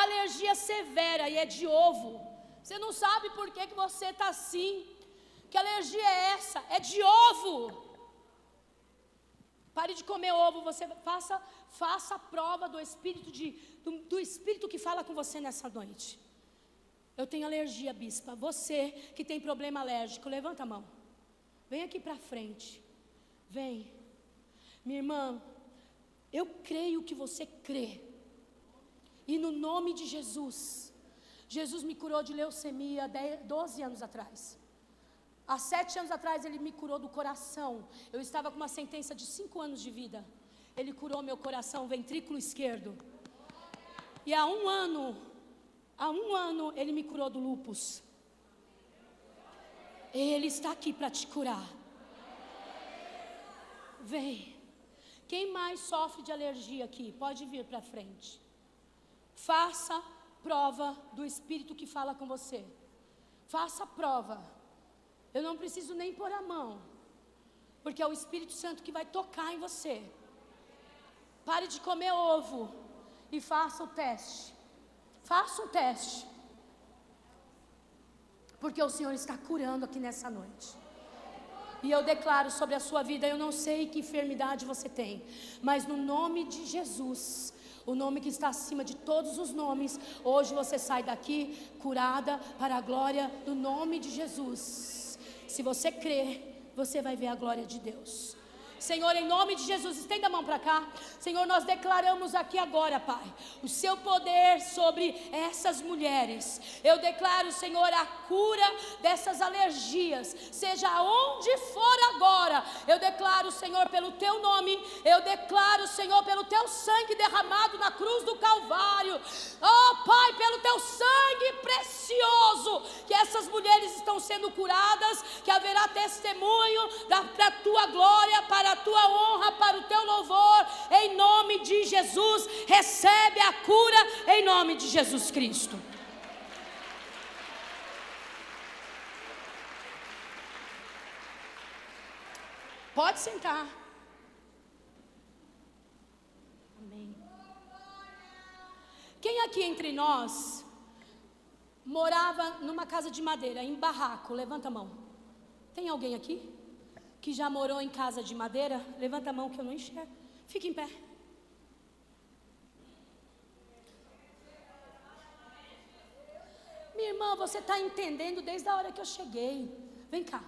alergia severa e é de ovo. Você não sabe por que você está assim. Que alergia é essa? É de ovo. Pare de comer ovo. Você faça a prova do Espírito que fala com você nessa noite. Eu tenho alergia, bispa. Você que tem problema alérgico, levanta a mão. Vem aqui para frente. Vem. Minha irmã, eu creio que você crê. E no nome de Jesus, Jesus me curou de leucemia 12 anos atrás. Há 7 anos atrás Ele me curou do coração. Eu estava com uma sentença de 5 anos de vida. Ele curou meu coração, ventrículo esquerdo. E há um ano Ele me curou do lúpus. Ele está aqui para te curar. Vem. Quem mais sofre de alergia aqui? Pode vir para frente. Faça prova do Espírito que fala com você. Faça prova. Eu não preciso nem pôr a mão, porque é o Espírito Santo que vai tocar em você. Pare de comer ovo e faça o teste. Faça um teste. Porque o Senhor está curando aqui nessa noite. E eu declaro sobre a sua vida, eu não sei que enfermidade você tem, mas no nome de Jesus, o nome que está acima de todos os nomes, hoje você sai daqui curada para a glória do nome de Jesus. Se você crer, você vai ver a glória de Deus. Senhor, em nome de Jesus, estenda a mão para cá. Senhor, nós declaramos aqui agora, Pai, o seu poder sobre essas mulheres. Eu declaro, Senhor, a cura dessas alergias, seja onde for agora. Eu declaro, Senhor, pelo teu nome, eu declaro, Senhor, pelo teu sangue derramado na cruz do Calvário. Oh, Pai, pelo teu sangue precioso, que essas mulheres estão sendo curadas, que haverá testemunho para a tua glória, para a tua honra, para o teu louvor, em nome de Jesus. Recebe a cura em nome de Jesus Cristo. Pode sentar. Amém. Quem aqui entre nós morava numa casa de madeira, em barraco? Levanta a mão. Tem alguém aqui que já morou em casa de madeira? Levanta a mão que eu não enxergo. Fique em pé. Minha irmã, você está entendendo desde a hora que eu cheguei. Vem cá.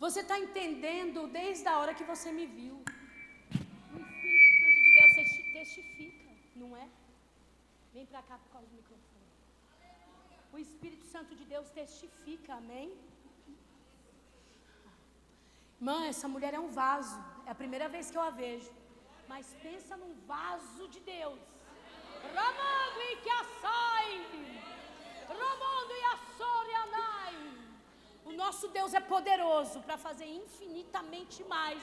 Você está entendendo desde a hora que você me viu. O Espírito Santo de Deus testifica, não é? Vem para cá por causa do microfone. O Espírito Santo de Deus testifica, amém? Irmã, essa mulher é um vaso. É a primeira vez que eu a vejo. Mas pensa num vaso de Deus. Ramando e que assai. Ramando e assorianai. O nosso Deus é poderoso para fazer infinitamente mais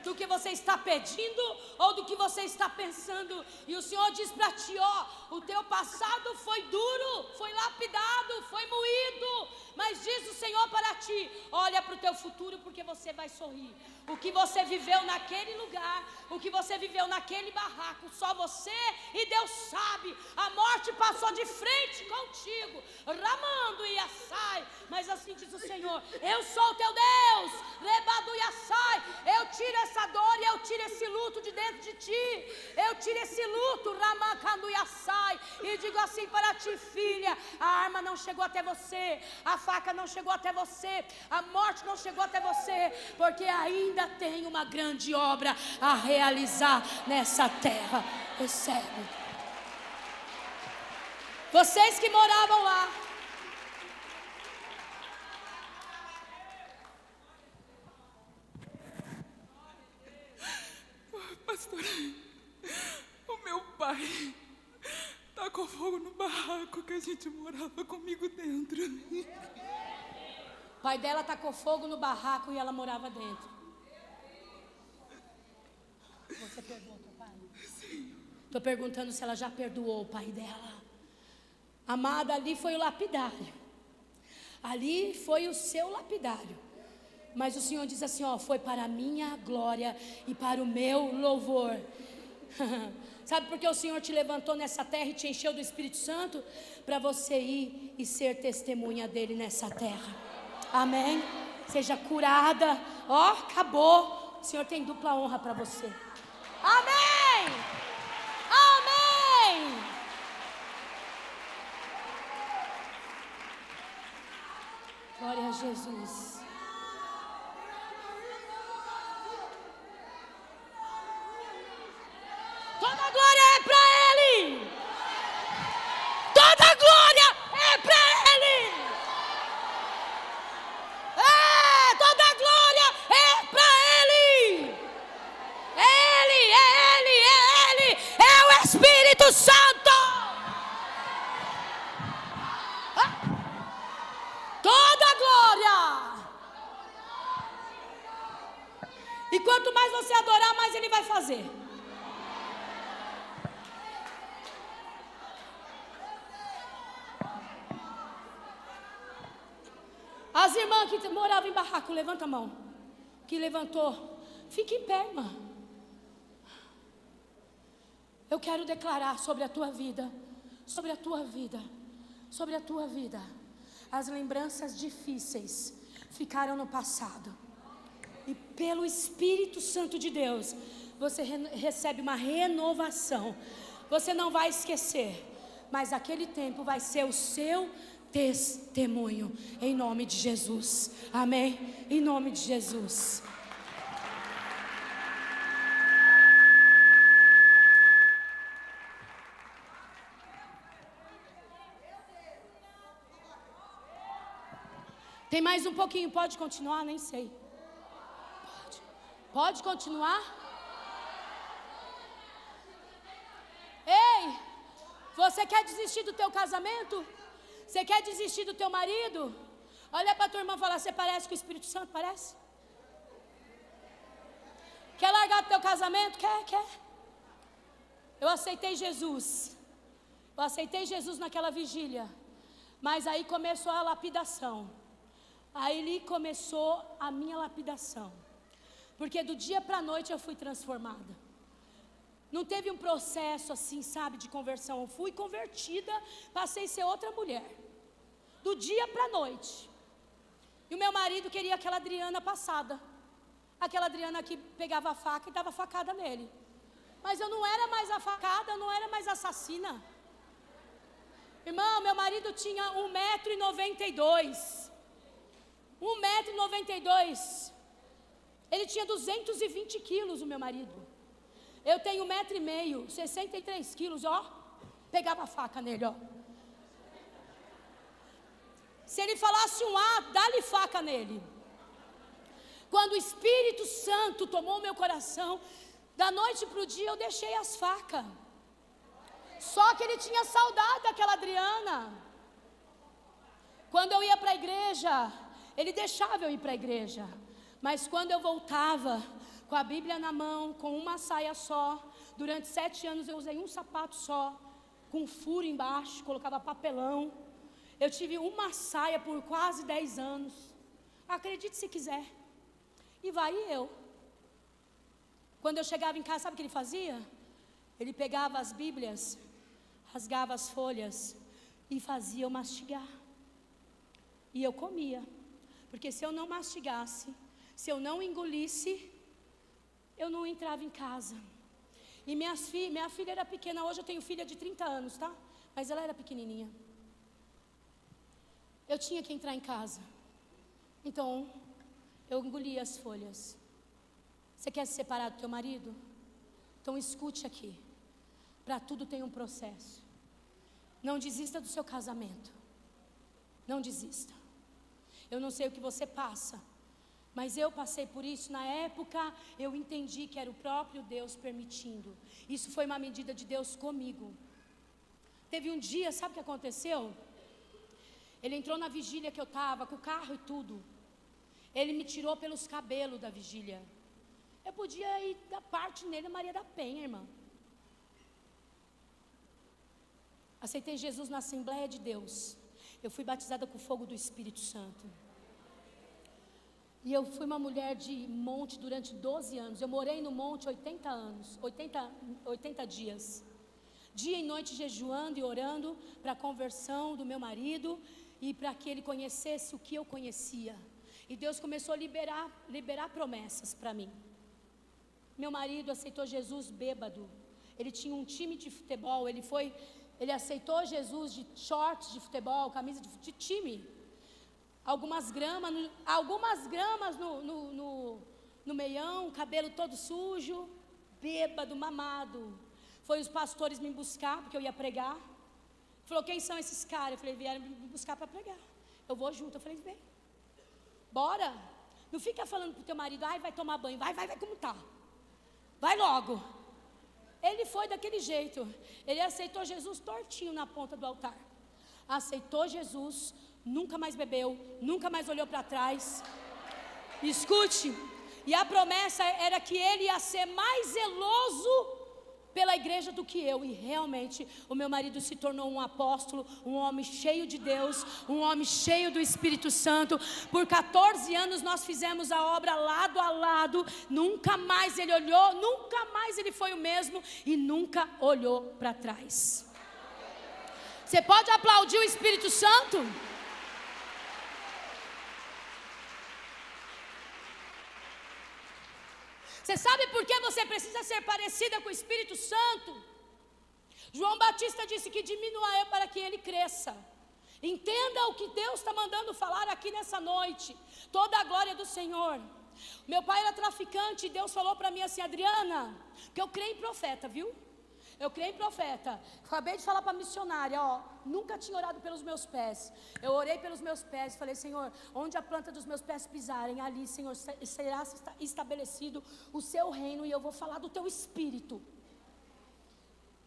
do que você está pedindo ou do que você está pensando. E o Senhor diz para ti, ó, o teu passado foi duro, foi lapidado, foi moído, mas diz o Senhor para ti, olha para o teu futuro, porque você vai sorrir. O que você viveu naquele lugar, o que você viveu naquele barraco, só você e Deus sabe. A morte passou de frente contigo, ramando e assai, mas assim diz o Senhor, eu sou o teu Deus, rebado e assai, eu tiro essa dor e eu tiro esse luto de dentro de ti, eu tiro esse luto, ramacando e assai, e digo assim para ti, filha, a arma não chegou até você, a faca não chegou até você, a morte não chegou até você, porque ainda tem uma grande obra a realizar nessa terra. Recebe. Vocês que moravam lá,
pastor, o meu pai tá com fogo no barraco que a gente morava comigo dentro.
o pai dela tacou fogo no barraco e ela morava dentro. Você perdoou teu pai?
Sim.
Estou perguntando se ela já perdoou o pai dela. Amada, ali foi o lapidário. Ali foi o seu lapidário. Mas o Senhor diz assim, ó, foi para a minha glória e para o meu louvor. Sabe por que o Senhor te levantou nessa terra e te encheu do Espírito Santo? Para você ir e ser testemunha dele nessa terra. Amém? Seja curada. Ó, acabou. O Senhor tem dupla honra para você. Amém! Amém! Glória a Jesus. Toda a glória é para Ele. Toda a glória é para Ele. Toda a glória é para Ele. Ele é o Espírito Santo. Toda a glória. E quanto mais você adorar, mais Ele vai fazer. As irmãs que moravam em barraco, levanta a mão. Que levantou. Fique em pé, irmã. Eu quero declarar sobre a tua vida. Sobre a tua vida. Sobre a tua vida. As lembranças difíceis ficaram no passado. E pelo Espírito Santo de Deus, você recebe uma renovação. Você não vai esquecer. Mas aquele tempo vai ser o seu testemunho, em nome de Jesus. Amém? Em nome de Jesus. Tem mais um pouquinho, pode continuar? Nem sei. Pode continuar? Ei, você quer desistir do teu casamento? Você quer desistir do teu marido? Olha para a tua irmã e fala: você parece com o Espírito Santo? Parece? Quer largar do teu casamento? Quer. Eu aceitei Jesus. Eu aceitei Jesus naquela vigília. Mas aí começou a lapidação. Aí começou a minha lapidação. Porque do dia para a noite eu fui transformada. Não teve um processo assim, sabe, de conversão. Eu fui convertida, passei a ser outra mulher. Do dia para a noite. E o meu marido queria aquela Adriana passada. Aquela Adriana que pegava a faca e dava facada nele. Mas eu não era mais a facada, eu não era mais assassina. Irmão, meu marido tinha 1,92 m. 1,92 m. Ele tinha 220 quilos, o meu marido. Eu tenho 1,5 m, 63 quilos, ó. Pegava a faca nele, ó. Se ele falasse um A, dá-lhe faca nele. Quando o Espírito Santo tomou meu coração, da noite para o dia eu deixei as facas. Só que ele tinha saudade daquela Adriana. Quando eu ia para a igreja, ele deixava eu ir para a igreja. Mas quando eu voltava, com a Bíblia na mão, com uma saia só, durante 7 anos eu usei um sapato só, com um furo embaixo, colocava papelão. Eu tive uma saia por quase 10 anos. Acredite se quiser. E vai eu. Quando eu chegava em casa, sabe o que ele fazia? Ele pegava as Bíblias, rasgava as folhas e fazia eu mastigar. E eu comia. Porque se eu não mastigasse, se eu não engolisse, eu não entrava em casa. E minha filha era pequena. Hoje eu tenho filha de 30 anos, tá? Mas ela era pequenininha. Eu tinha que entrar em casa. Então, eu engolia as folhas. Você quer se separar do teu marido? Então escute aqui. Para tudo tem um processo. Não desista do seu casamento. Não desista. Eu não sei o que você passa, mas eu passei por isso. Na época eu entendi que era o próprio Deus permitindo. Isso foi uma medida de Deus comigo. Teve um dia, sabe o que aconteceu? Ele entrou na vigília que eu estava, com o carro e tudo. Ele me tirou pelos cabelos da vigília. Eu podia ir da parte nele, Maria da Penha, irmã. Aceitei Jesus na Assembleia de Deus. Eu fui batizada com o fogo do Espírito Santo. E eu fui uma mulher de monte durante 12 anos. Eu morei no monte 80 anos, 80 dias. Dia e noite jejuando e orando para a conversão do meu marido e para que ele conhecesse o que eu conhecia. E Deus começou a liberar promessas para mim. Meu marido aceitou Jesus bêbado. Ele tinha um time de futebol, ele aceitou Jesus de shorts de futebol, camisa de time. Algumas gramas no meião, cabelo todo sujo, bêbado, mamado. Foi os pastores me buscar, porque eu ia pregar. Falou, quem são esses caras? Eu falei, vieram me buscar para pregar. Eu vou junto. Eu falei, vem, bora. Não fica falando pro teu marido, ai, vai tomar banho, vai como tá. Vai logo. Ele foi daquele jeito. Ele aceitou Jesus tortinho na ponta do altar. Aceitou Jesus, nunca mais bebeu, nunca mais olhou para trás. Escute, e a promessa era que ele ia ser mais zeloso pela igreja do que eu. E realmente o meu marido se tornou um apóstolo, um homem cheio de Deus, um homem cheio do Espírito Santo. Por 14 anos nós fizemos a obra lado a lado. Nunca mais ele olhou, nunca mais ele foi o mesmo e nunca olhou para trás. Você pode aplaudir o Espírito Santo? Você sabe por que você precisa ser parecida com o Espírito Santo? João Batista disse que diminua eu para que ele cresça. Entenda o que Deus está mandando falar aqui nessa noite. Toda a glória do Senhor. Meu pai era traficante e Deus falou para mim assim, Adriana, que eu creio em profeta, viu? Eu creio em profeta. Acabei de falar para a missionária, nunca tinha orado pelos meus pés. Eu orei pelos meus pés e falei, Senhor, onde a planta dos meus pés pisarem, ali, Senhor, será estabelecido o seu reino e eu vou falar do teu espírito.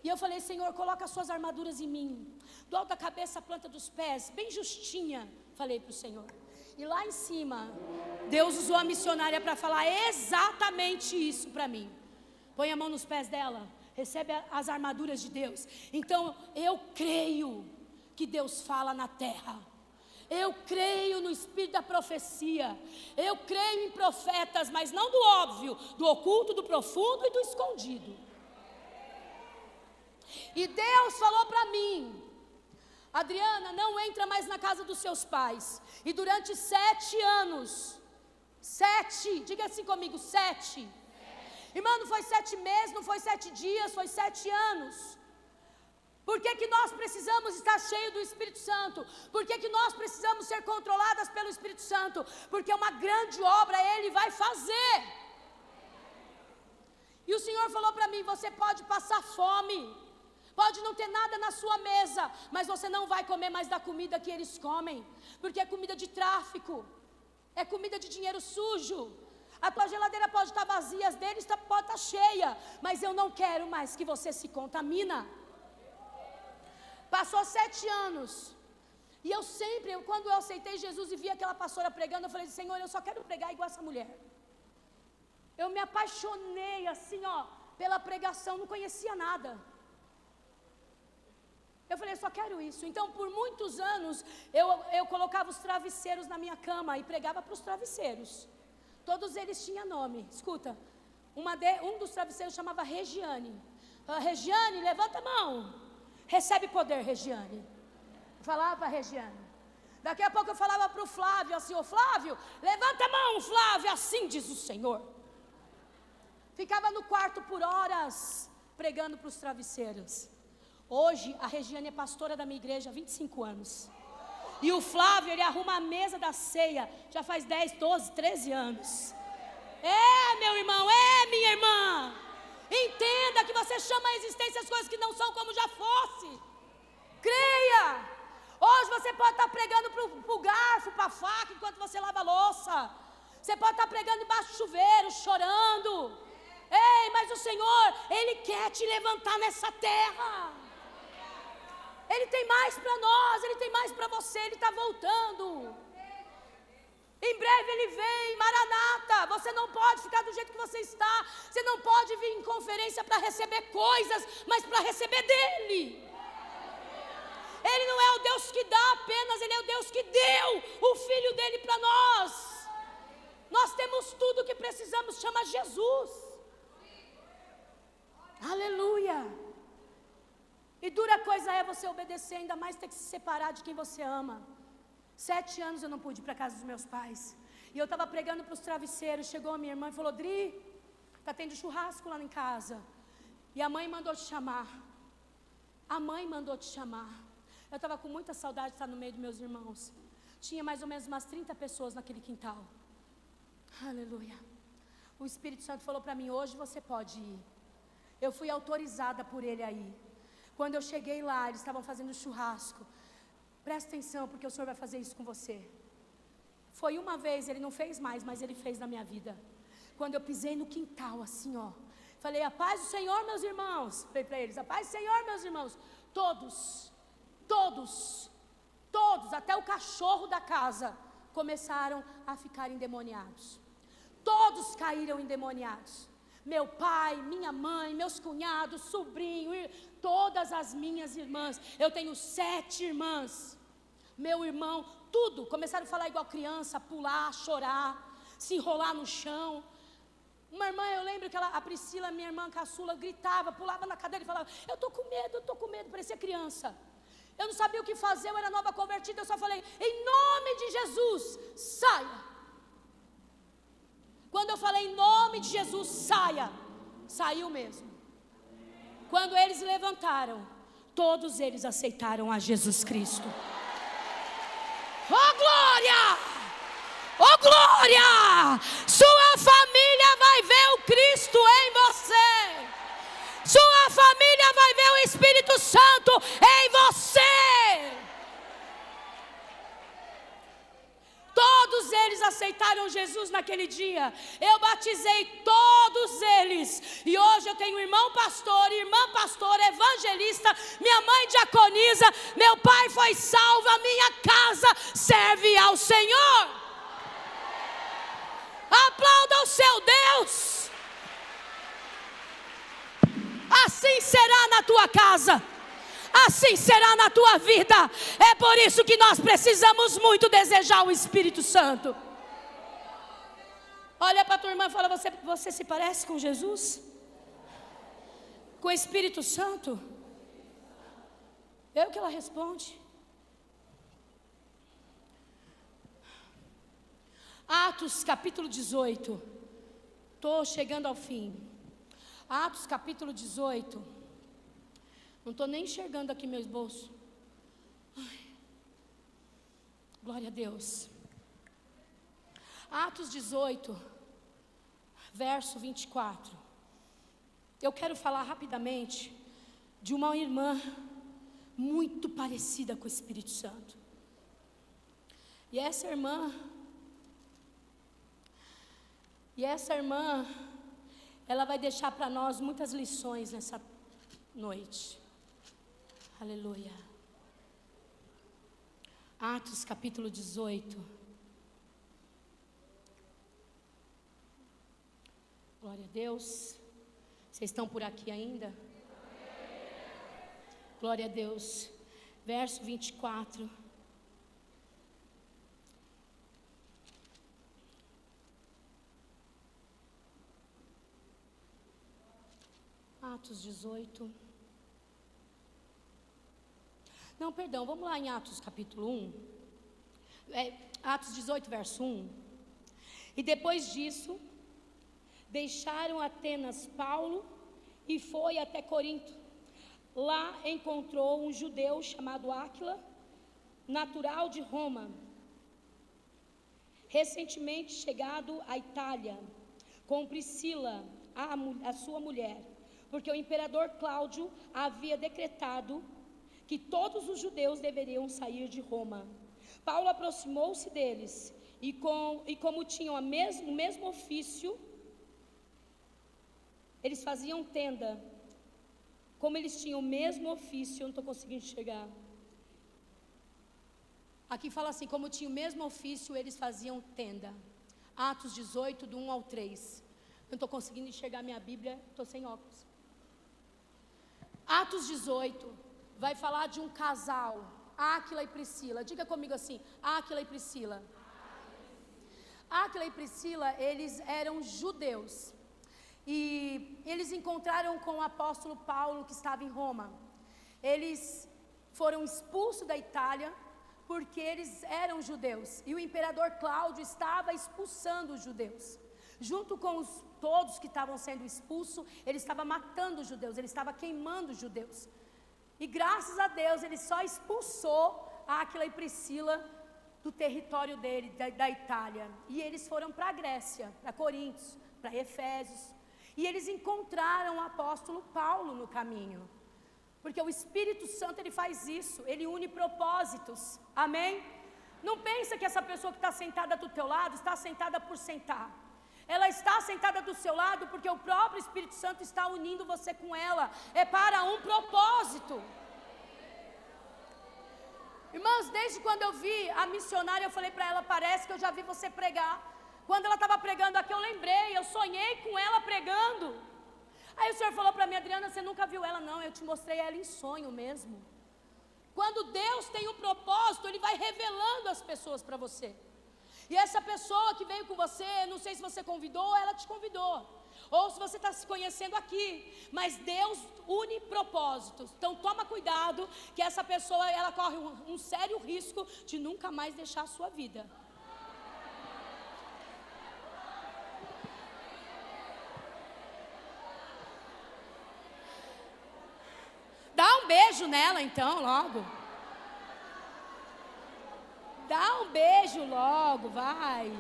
E eu falei, Senhor, coloca as suas armaduras em mim. Do alto da cabeça, a planta dos pés, bem justinha, falei para o Senhor. E lá em cima, Deus usou a missionária para falar exatamente isso para mim. Põe a mão nos pés dela. Recebe as armaduras de Deus. Então eu creio que Deus fala na terra. Eu creio no espírito da profecia. Eu creio em profetas, mas não do óbvio, do oculto, do profundo e do escondido. E Deus falou para mim, Adriana, não entra mais na casa dos seus pais. E durante 7 anos, 7, diga assim comigo, 7. Irmão, não foi 7 meses, não foi 7 dias, foi 7 anos. Por que nós precisamos estar cheios do Espírito Santo? Por que nós precisamos ser controladas pelo Espírito Santo? Porque uma grande obra Ele vai fazer. E o Senhor falou para mim, você pode passar fome, pode não ter nada na sua mesa, mas você não vai comer mais da comida que eles comem, porque é comida de tráfico, é comida de dinheiro sujo. A tua geladeira pode estar vazia, as deles pode estar cheia, mas eu não quero mais que você se contamina. Passou 7 anos, e quando eu aceitei Jesus e vi aquela pastora pregando, eu falei, Senhor, eu só quero pregar igual essa mulher. Eu me apaixonei assim, pela pregação, não conhecia nada. Eu falei, eu só quero isso. Então, por muitos anos, eu colocava os travesseiros na minha cama e pregava para os travesseiros. Todos eles tinham nome. Escuta, um dos travesseiros chamava Regiane. Regiane, levanta a mão. Recebe poder, Regiane. Eu falava para Regiane. Daqui a pouco eu falava para o Flávio assim, Flávio, levanta a mão, Flávio, assim diz o Senhor. Ficava no quarto por horas, pregando para os travesseiros. Hoje, a Regiane é pastora da minha igreja há 25 anos. E o Flávio, ele arruma a mesa da ceia, já faz 10, 12, 13 anos. Meu irmão, minha irmã. Entenda que você chama a existência as coisas que não são como já fosse. Creia. Hoje você pode estar pregando para o garfo, para a faca, enquanto você lava a louça. Você pode estar pregando embaixo do chuveiro, chorando. Mas o Senhor, Ele quer te levantar nessa terra. Ele tem mais para nós, Ele tem mais para você, Ele está voltando. Em breve Ele vem, Maranata. Você não pode ficar do jeito que você está. Você não pode vir em conferência para receber coisas, mas para receber dEle. Ele não é o Deus que dá apenas, Ele é o Deus que deu o Filho dEle para nós. Nós temos tudo que precisamos, chama Jesus. Aleluia. E dura coisa é você obedecer, ainda mais ter que se separar de quem você ama. 7 anos eu não pude ir para a casa dos meus pais. E eu estava pregando para os travesseiros. Chegou a minha irmã e falou: Dri, está tendo churrasco lá em casa. E a mãe mandou te chamar. A mãe mandou te chamar. Eu estava com muita saudade de estar no meio dos meus irmãos. Tinha mais ou menos umas 30 pessoas naquele quintal. Aleluia. O Espírito Santo falou para mim: hoje você pode ir. Eu fui autorizada por ele aí. Quando eu cheguei lá, eles estavam fazendo churrasco. Presta atenção, porque o Senhor vai fazer isso com você. Foi uma vez, ele não fez mais, mas ele fez na minha vida. Quando eu pisei no quintal, assim, ó. Falei: a paz do Senhor, meus irmãos. Falei para eles: a paz do Senhor, meus irmãos. Todos, até o cachorro da casa, começaram a ficar endemoniados. Todos caíram endemoniados. Meu pai, minha mãe, meus cunhados, sobrinho, todas as minhas irmãs. Eu tenho 7 irmãs. Meu irmão, tudo. Começaram a falar igual criança, pular, chorar, se enrolar no chão. Uma irmã, eu lembro que a Priscila, minha irmã caçula, gritava, pulava na cadeira e falava: eu estou com medo, parecia criança. Eu não sabia o que fazer, eu era nova convertida, eu só falei: em nome de Jesus, saia. Quando eu falei em nome de Jesus, saia, saiu mesmo. Quando eles levantaram, todos eles aceitaram a Jesus Cristo. Oh glória! Oh glória! Sua família vai ver o Cristo em você. Sua família vai ver o Espírito Santo em você. Todos eles aceitaram Jesus naquele dia. Eu batizei todos eles. E hoje eu tenho irmão pastor, irmã pastora, evangelista, minha mãe diaconisa, meu pai foi salvo, a minha casa serve ao Senhor. Aplauda o seu Deus. Assim será na tua casa. Assim será na tua vida. É por isso que nós precisamos muito desejar o Espírito Santo. Olha para a tua irmã e fala: você se parece com Jesus? Com o Espírito Santo? É o que ela responde. Atos capítulo 18. Estou chegando ao fim. Atos capítulo 18. Não estou nem enxergando aqui meu esboço. Ai, glória a Deus. Atos 18, verso 24. Eu quero falar rapidamente de uma irmã muito parecida com o Espírito Santo. E essa irmã, ela vai deixar para nós muitas lições nessa noite. Aleluia. Atos capítulo 18. Glória a Deus. Vocês estão por aqui ainda? Glória a Deus. Verso 24. Atos 18. Não, perdão, vamos lá em Atos capítulo 1. Atos 18, verso 1. E depois disso, deixaram Atenas Paulo e foi até Corinto. Lá encontrou um judeu chamado Áquila, natural de Roma, recentemente chegado à Itália, com Priscila, a sua mulher, porque o imperador Cláudio havia decretado que todos os judeus deveriam sair de Roma. Paulo aproximou-se deles e como tinham o mesmo ofício, eles faziam tenda. Como eles tinham o mesmo ofício, eu não estou conseguindo enxergar. Aqui fala assim: como tinham o mesmo ofício, eles faziam tenda. Atos 18, do 1 ao 3. Eu não estou conseguindo enxergar minha Bíblia, estou sem óculos. Atos 18 vai falar de um casal, Áquila e Priscila. Diga comigo assim: Áquila e Priscila. Áquila e Priscila, eles eram judeus. E eles encontraram com o apóstolo Paulo, que estava em Roma. Eles foram expulsos da Itália, porque eles eram judeus. E o imperador Cláudio estava expulsando os judeus. Junto com todos que estavam sendo expulsos, ele estava matando os judeus, ele estava queimando os judeus. E graças a Deus, ele só expulsou Áquila e Priscila do território dele, da Itália. E eles foram para a Grécia, para Coríntios, para Efésios. E eles encontraram o apóstolo Paulo no caminho. Porque o Espírito Santo, ele faz isso, ele une propósitos. Amém? Não pensa que essa pessoa que está sentada do teu lado, está sentada por sentar. Ela está sentada do seu lado porque o próprio Espírito Santo está unindo você com ela. É para um propósito. Irmãos, desde quando eu vi a missionária, eu falei para ela, parece que eu já vi você pregar. Quando ela estava pregando aqui, eu lembrei, eu sonhei com ela pregando. Aí o Senhor falou para mim, Adriana, você nunca viu ela? Não, eu te mostrei ela em sonho mesmo. Quando Deus tem um propósito, Ele vai revelando as pessoas para você. E essa pessoa que veio com você, não sei se você convidou ou ela te convidou, ou se você está se conhecendo aqui, mas Deus une propósitos. Então toma cuidado, que essa pessoa, ela corre um sério risco de nunca mais deixar a sua vida. Dá um beijo nela então, logo. Dá um beijo logo, vai.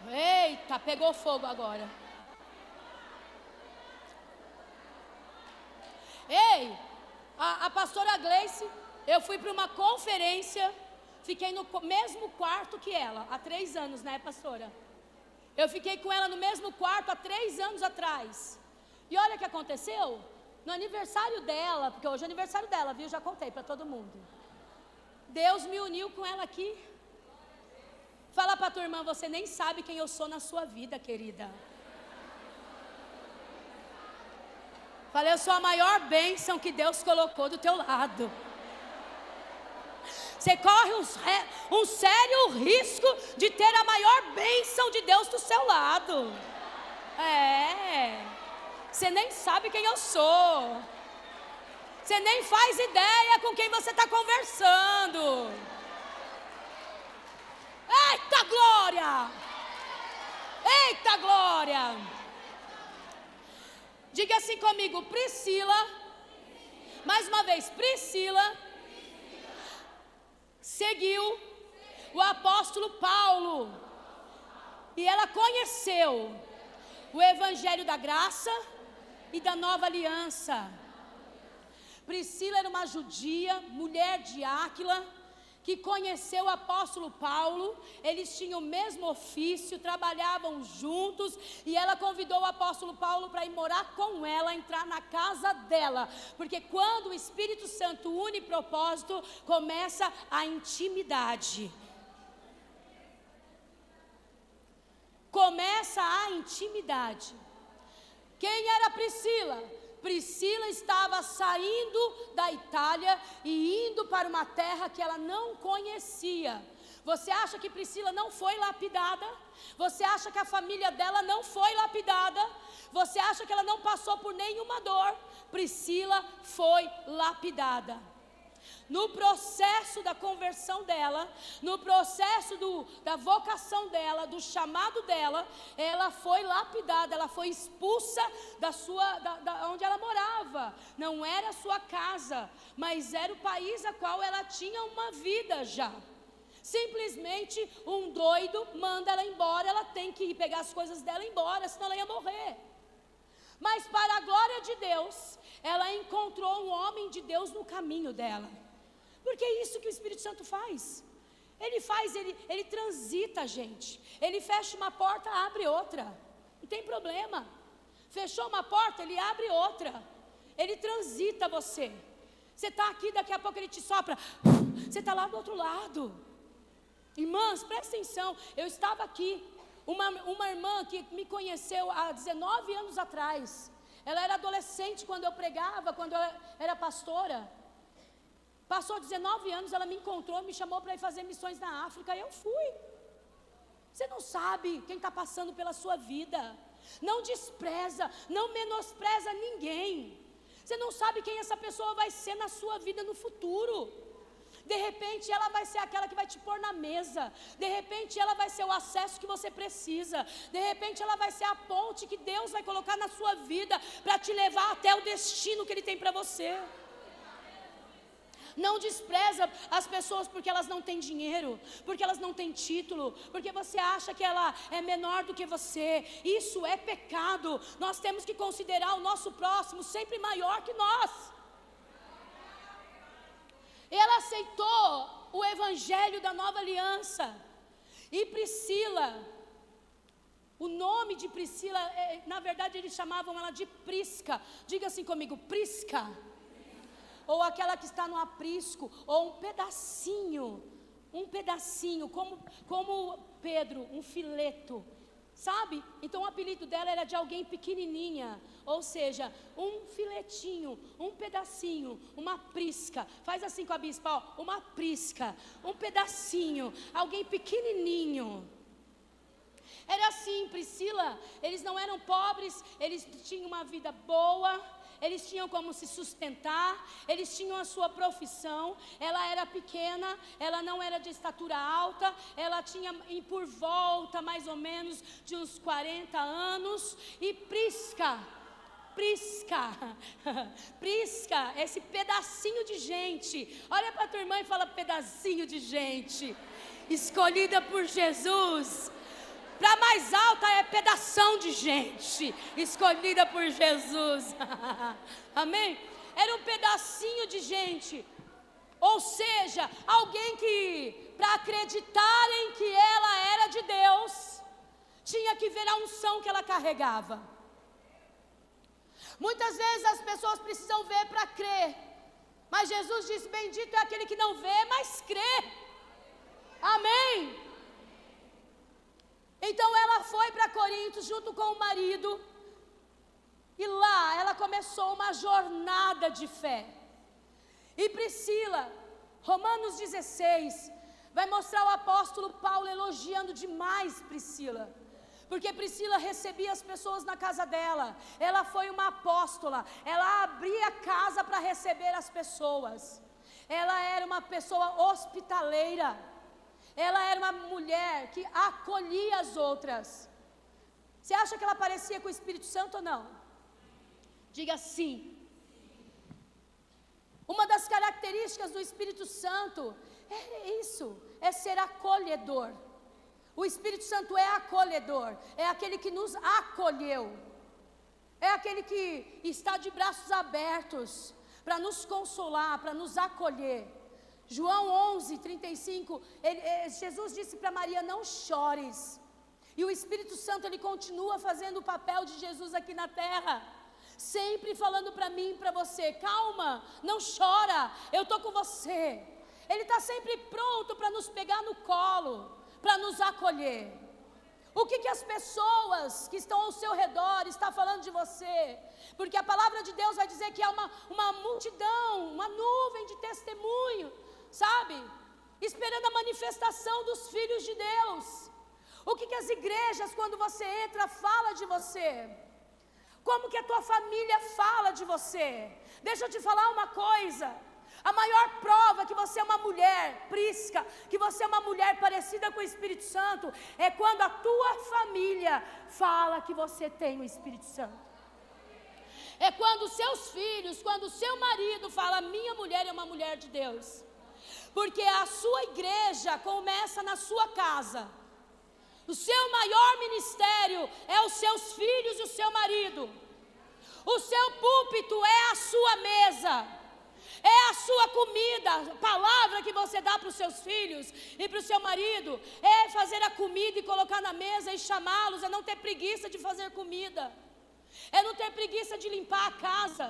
Eita, pegou fogo agora. Ei, a pastora Gleice, eu fui para uma conferência, fiquei no mesmo quarto que ela, há 3 anos, né, pastora? Eu fiquei com ela no mesmo quarto há 3 anos atrás. E olha o que aconteceu. No aniversário dela, porque hoje é aniversário dela, viu? Já contei para todo mundo. Deus me uniu com ela aqui. Fala para tua irmã, você nem sabe quem eu sou na sua vida, querida. Falei, eu sou a maior bênção que Deus colocou do teu lado. Você corre um sério risco de ter a maior bênção de Deus do seu lado. Você nem sabe quem eu sou. Você nem faz ideia com quem você está conversando. Eita glória! Eita glória! Diga assim comigo, Priscila. Mais uma vez, Priscila seguiu o apóstolo Paulo. E ela conheceu o evangelho da graça e da nova aliança. Priscila era uma judia, mulher de Áquila, que conheceu o apóstolo Paulo. Eles tinham o mesmo ofício, trabalhavam juntos, e ela convidou o apóstolo Paulo para ir morar com ela, entrar na casa dela, porque quando o Espírito Santo une propósito, começa a intimidade. Começa a intimidade. Quem era Priscila? Priscila estava saindo da Itália e indo para uma terra que ela não conhecia. Você acha que Priscila não foi lapidada? Você acha que a família dela não foi lapidada? Você acha que ela não passou por nenhuma dor? Priscila foi lapidada. No processo da conversão dela, no processo da vocação dela, do chamado dela, ela foi lapidada, ela foi expulsa da onde ela morava. Não era a sua casa, mas era o país a qual ela tinha uma vida já. Simplesmente um doido manda ela embora, ela tem que ir pegar as coisas dela embora, senão ela ia morrer. Mas para a glória de Deus, ela encontrou um homem de Deus no caminho dela. Porque é isso que o Espírito Santo faz. Ele transita a gente. Ele fecha uma porta, abre outra. Não tem problema. Fechou uma porta, ele abre outra. Ele transita você. Você está aqui, daqui a pouco ele te sopra. Você está lá do outro lado. Irmãs, presta atenção. Eu estava aqui. Uma irmã que me conheceu há 19 anos atrás. Ela era adolescente quando eu pregava, quando eu era pastora. Passou 19 anos, ela me encontrou, me chamou para ir fazer missões na África, e eu fui. Você não sabe quem está passando pela sua vida. Não despreza, não menospreza ninguém. Você não sabe quem essa pessoa vai ser na sua vida no futuro. De repente ela vai ser aquela que vai te pôr na mesa. De repente ela vai ser o acesso que você precisa. De repente ela vai ser a ponte que Deus vai colocar na sua vida para te levar até o destino que Ele tem para você. Não despreza as pessoas porque elas não têm dinheiro, porque elas não têm título, porque você acha que ela é menor do que você. Isso é pecado. Nós temos que considerar o nosso próximo sempre maior que nós. Ela aceitou o evangelho da nova aliança. E Priscila, o nome de Priscila, na verdade eles chamavam ela de Prisca. Diga assim comigo, Prisca. Ou aquela que está no aprisco, ou um pedacinho, como Pedro, um fileto, sabe? Então o apelido dela era de alguém pequenininha, ou seja, um filetinho, um pedacinho, uma prisca. Faz assim com a bispa, ó, uma prisca, um pedacinho, alguém pequenininho. Era assim, Priscila, eles não eram pobres, eles tinham uma vida boa, eles tinham como se sustentar, eles tinham a sua profissão. Ela era pequena, ela não era de estatura alta, ela tinha por volta mais ou menos de uns 40 anos. E Prisca, esse pedacinho de gente, olha para a tua irmã e fala, pedacinho de gente, escolhida por Jesus. Para mais alta é pedação de gente, escolhida por Jesus. Amém? Era um pedacinho de gente. Ou seja, alguém que, para acreditarem que ela era de Deus, tinha que ver a unção que ela carregava. Muitas vezes as pessoas precisam ver para crer. Mas Jesus disse, bendito é aquele que não vê, mas crê. Amém? Então ela foi para Corinto junto com o marido. E lá ela começou uma jornada de fé. E Priscila, Romanos 16, vai mostrar o apóstolo Paulo elogiando demais Priscila. Porque Priscila recebia as pessoas na casa dela. Ela foi uma apóstola. Ela abria a casa para receber as pessoas. Ela era uma pessoa hospitaleira. Ela era uma mulher que acolhia as outras. Você acha que ela parecia com o Espírito Santo ou não? Diga sim. Uma das características do Espírito Santo é isso, é ser acolhedor. O Espírito Santo é acolhedor, é aquele que nos acolheu. É aquele que está de braços abertos para nos consolar, para nos acolher. João 11, 35, Jesus disse para Maria, não chores. E o Espírito Santo, ele continua fazendo o papel de Jesus aqui na terra. Sempre falando para mim e para você, calma, não chora, eu estou com você. Ele está sempre pronto para nos pegar no colo, para nos acolher. O que as pessoas que estão ao seu redor estão falando de você? Porque a palavra de Deus vai dizer que há uma multidão, uma nuvem de testemunho, sabe? Esperando a manifestação dos filhos de Deus. O que as igrejas, quando você entra, fala de você? Como que a tua família fala de você? Deixa eu te falar uma coisa. A maior prova que você é uma mulher prisca, que você é uma mulher parecida com o Espírito Santo, é quando a tua família fala que você tem o Espírito Santo. É quando os seus filhos, quando o seu marido fala, minha mulher é uma mulher de Deus. Porque a sua igreja começa na sua casa. O seu maior ministério é os seus filhos e o seu marido. O seu púlpito é a sua mesa. É a sua comida, a palavra que você dá para os seus filhos e para o seu marido. É fazer a comida e colocar na mesa e chamá-los. É não ter preguiça de fazer comida. É não ter preguiça de limpar a casa.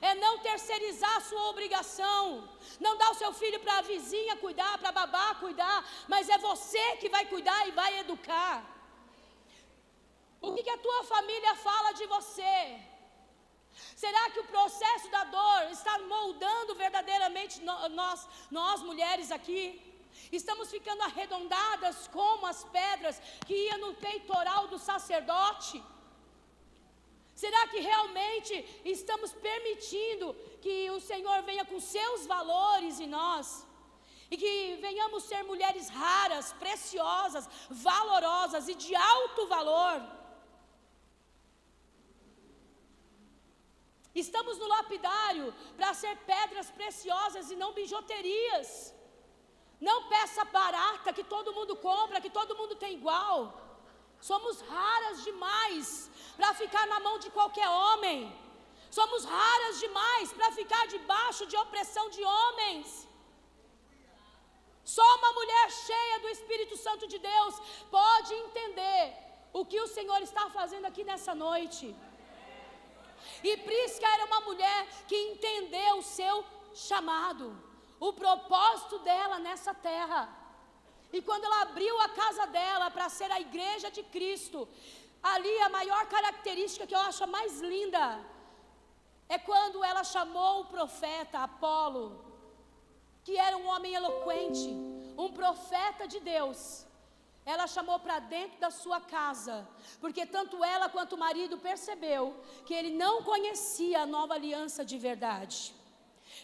É não terceirizar a sua obrigação. Não dar o seu filho para a vizinha cuidar, para a babá cuidar. Mas é você que vai cuidar e vai educar. O que a tua família fala de você? Será que o processo da dor está moldando verdadeiramente nós mulheres aqui? Estamos ficando arredondadas como as pedras que iam no peitoral do sacerdote? Será que realmente estamos permitindo que o Senhor venha com seus valores em nós? E que venhamos ser mulheres raras, preciosas, valorosas e de alto valor? Estamos no lapidário para ser pedras preciosas e não bijuterias. Não peça barata que todo mundo compra, que todo mundo tem igual. Somos raras demais para ficar na mão de qualquer homem. Somos raras demais para ficar debaixo de opressão de homens. Só uma mulher cheia do Espírito Santo de Deus pode entender o que o Senhor está fazendo aqui nessa noite. E Prisca era uma mulher que entendeu o seu chamado, o propósito dela nessa terra. E quando ela abriu a casa dela para ser a igreja de Cristo, ali a maior característica que eu acho a mais linda é quando ela chamou o profeta Apolo, que era um homem eloquente, um profeta de Deus. Ela chamou para dentro da sua casa, porque tanto ela quanto o marido percebeu que ele não conhecia a nova aliança de verdade.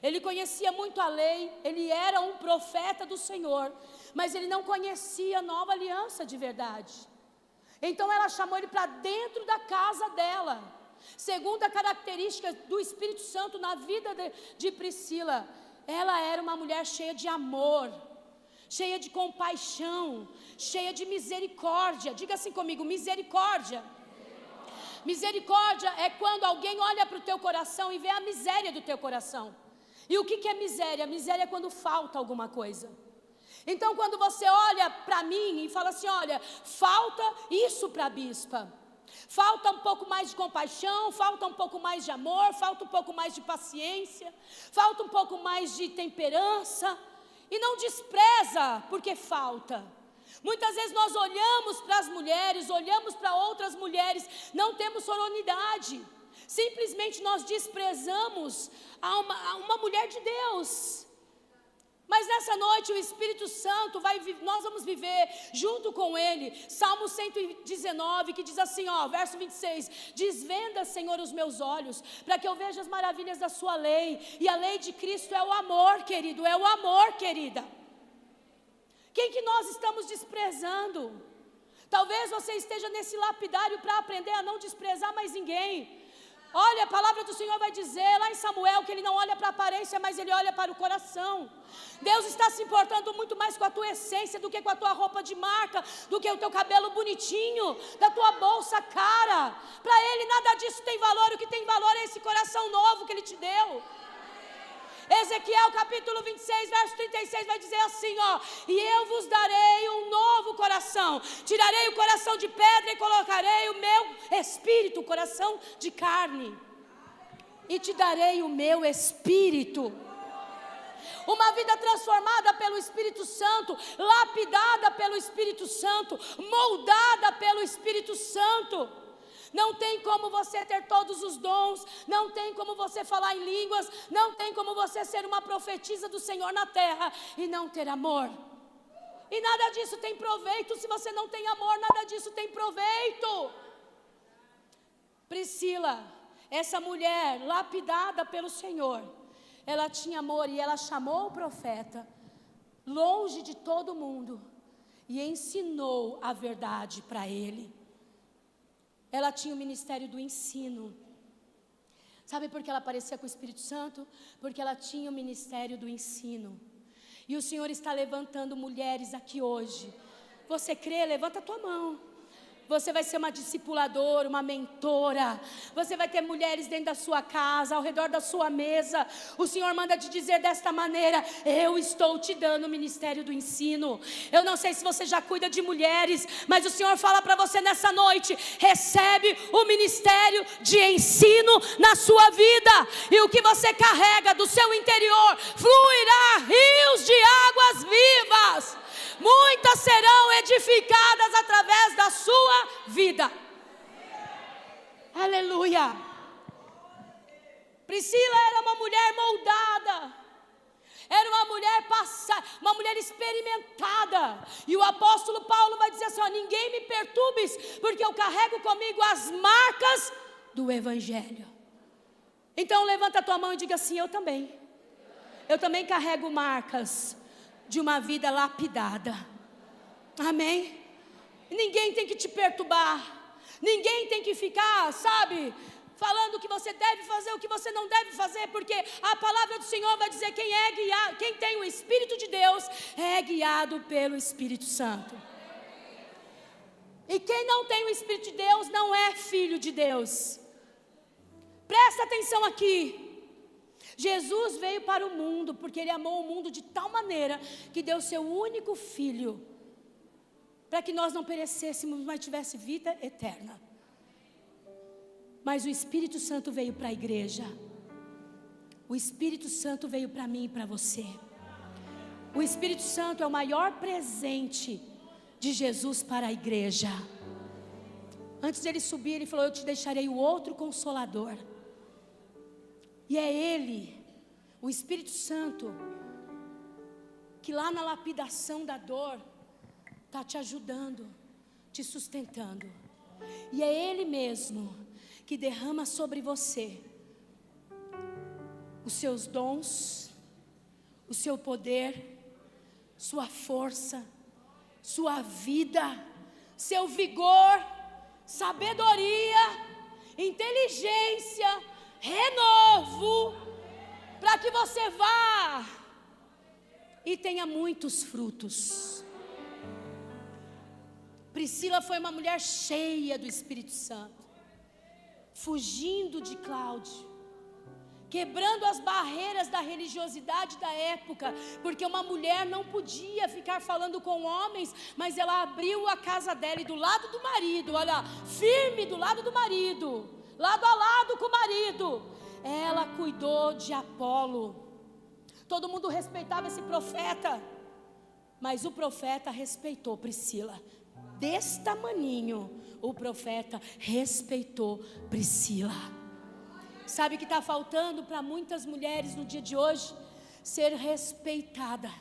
Ele conhecia muito a lei, ele era um profeta do Senhor, mas ele não conhecia a nova aliança de verdade. Então ela chamou ele para dentro da casa dela. Segunda característica do Espírito Santo na vida de Priscila, ela era uma mulher cheia de amor, cheia de compaixão, cheia de misericórdia. Diga assim comigo: misericórdia. Misericórdia é quando alguém olha para o teu coração e vê a miséria do teu coração. E o que é miséria? Miséria é quando falta alguma coisa. Então quando você olha para mim e fala assim: olha, falta isso para a bispa, falta um pouco mais de compaixão, falta um pouco mais de amor, falta um pouco mais de paciência, falta um pouco mais de temperança. E não despreza porque falta. Muitas vezes nós olhamos para as mulheres, olhamos para outras mulheres, não temos sororidade. Simplesmente nós desprezamos a uma mulher de Deus. Mas nessa noite o Espírito Santo nós vamos viver junto com Ele. Salmo 119 que diz assim, verso 26. Desvenda, Senhor, os meus olhos, para que eu veja as maravilhas da sua lei. E a lei de Cristo é o amor, querido, é o amor, querida. Quem que nós estamos desprezando? Talvez você esteja nesse lapidário para aprender a não desprezar mais ninguém. Olha, a palavra do Senhor vai dizer lá em Samuel que Ele não olha para a aparência, mas Ele olha para o coração. Deus está se importando muito mais com a tua essência do que com a tua roupa de marca, do que o teu cabelo bonitinho, da tua bolsa cara. Para Ele nada disso tem valor. O que tem valor é esse coração novo que Ele te deu. Ezequiel capítulo 26, verso 36 vai dizer assim, e eu vos darei um novo coração, tirarei o coração de pedra e colocarei o meu espírito, coração de carne, e te darei o meu espírito. Uma vida transformada pelo Espírito Santo, lapidada pelo Espírito Santo, moldada pelo Espírito Santo. Não tem como você ter todos os dons, não tem como você falar em línguas, não tem como você ser uma profetisa do Senhor na terra e não ter amor. E nada disso tem proveito. Se você não tem amor, nada disso tem proveito. Priscila, essa mulher lapidada pelo Senhor, ela tinha amor e ela chamou o profeta longe de todo mundo e ensinou a verdade para ele. Ela tinha o ministério do ensino. Sabe por que ela parecia com o Espírito Santo? Porque ela tinha o ministério do ensino. E o Senhor está levantando mulheres aqui hoje. Você crê? Levanta a tua mão. Você vai ser uma discipuladora, uma mentora. Você vai ter mulheres dentro da sua casa, ao redor da sua mesa. O Senhor manda te dizer desta maneira: eu estou te dando o ministério do ensino. Eu não sei se você já cuida de mulheres, mas o Senhor fala para você nessa noite: recebe o ministério de ensino na sua vida. E o que você carrega do seu interior fluirá rios de águas vivas. Muitas serão edificadas através da sua vida. Aleluia. Priscila era uma mulher moldada, era uma mulher passada, uma mulher experimentada. E o apóstolo Paulo vai dizer assim: ninguém me perturbes, porque eu carrego comigo as marcas do Evangelho. Então levanta a tua mão e diga assim: eu também carrego marcas de uma vida lapidada. Amém? Ninguém tem que te perturbar, ninguém tem que ficar, sabe, falando o que você deve fazer, o que você não deve fazer, porque a palavra do Senhor vai dizer: quem é guiado, quem tem o Espírito de Deus é guiado pelo Espírito Santo. E quem não tem o Espírito de Deus não é filho de Deus. Presta atenção aqui. Jesus veio para o mundo porque Ele amou o mundo de tal maneira que deu seu único filho, para que nós não perecêssemos, mas tivesse vida eterna. Mas o Espírito Santo veio para a igreja. O Espírito Santo veio para mim e para você. O Espírito Santo é o maior presente de Jesus para a igreja. Antes de Ele subir, Ele falou: eu te deixarei o outro Consolador. E é Ele, o Espírito Santo, que lá na lapidação da dor está te ajudando, te sustentando. E é Ele mesmo que derrama sobre você os seus dons, o seu poder, sua força, sua vida, seu vigor, sabedoria, inteligência, renovo, para que você vá e tenha muitos frutos. Priscila foi uma mulher cheia do Espírito Santo, fugindo de Cláudio, quebrando as barreiras da religiosidade da época, porque uma mulher não podia ficar falando com homens, mas ela abriu a casa dela e do lado do marido, olha, firme do lado do marido, lado a lado com o marido, ela cuidou de Apolo. Todo mundo respeitava esse profeta, mas o profeta respeitou Priscila. Desse tamaninho, o profeta respeitou Priscila. Sabe o que está faltando para muitas mulheres no dia de hoje? Ser respeitada.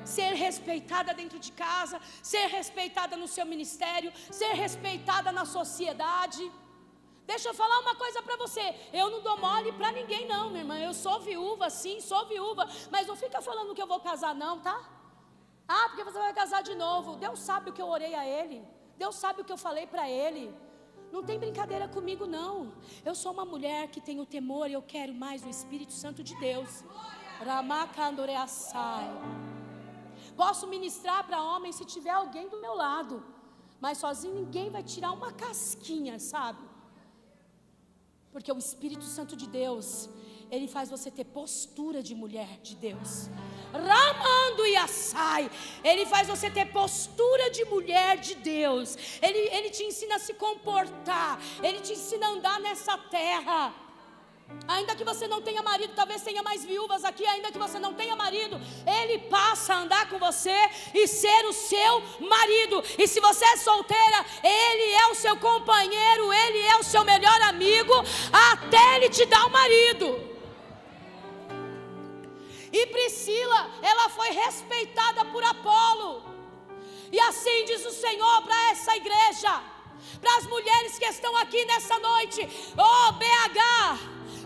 Ser respeitada dentro de casa, ser respeitada no seu ministério, ser respeitada na sociedade. Deixa eu falar uma coisa para você: eu não dou mole para ninguém não, minha irmã. Eu sou viúva, sim, sou viúva, mas não fica falando que eu vou casar não, tá? Ah, porque você vai casar de novo. Deus sabe o que eu orei a Ele, Deus sabe o que eu falei para Ele. Não tem brincadeira comigo não. Eu sou uma mulher que tem o temor e eu quero mais o Espírito Santo de Deus. Posso ministrar para homens se tiver alguém do meu lado, mas sozinho ninguém vai tirar uma casquinha, sabe? Porque o Espírito Santo de Deus, Ele faz você ter postura de mulher de Deus. Ramando e assai, Ele faz você ter postura de mulher de Deus. Ele te ensina a se comportar, Ele te ensina a andar nessa terra. Ainda que você não tenha marido, talvez tenha mais viúvas aqui. Ainda que você não tenha marido, Ele passa a andar com você e ser o seu marido. E se você é solteira, Ele é o seu companheiro, Ele é o seu melhor amigo, até Ele te dar um marido. E Priscila, ela foi respeitada por Apolo. E assim diz o Senhor para essa igreja, para as mulheres que estão aqui nessa noite: oh BH,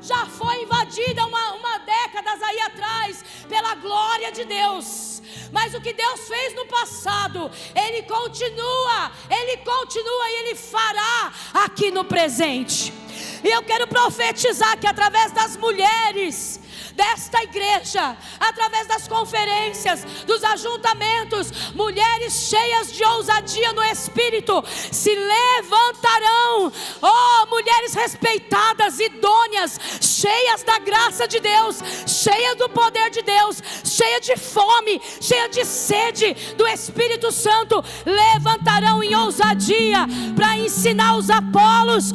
já foi invadida uma décadas aí atrás pela glória de Deus, mas o que Deus fez no passado, Ele continua e Ele fará aqui no presente. E eu quero profetizar que através das mulheres desta igreja, através das conferências, dos ajuntamentos, mulheres cheias de ousadia no Espírito se levantarão. Oh, mulheres respeitadas, idôneas, cheias da graça de Deus, cheias do poder de Deus, cheias de fome, cheias de sede do Espírito Santo, levantarão em ousadia para ensinar os Apolos,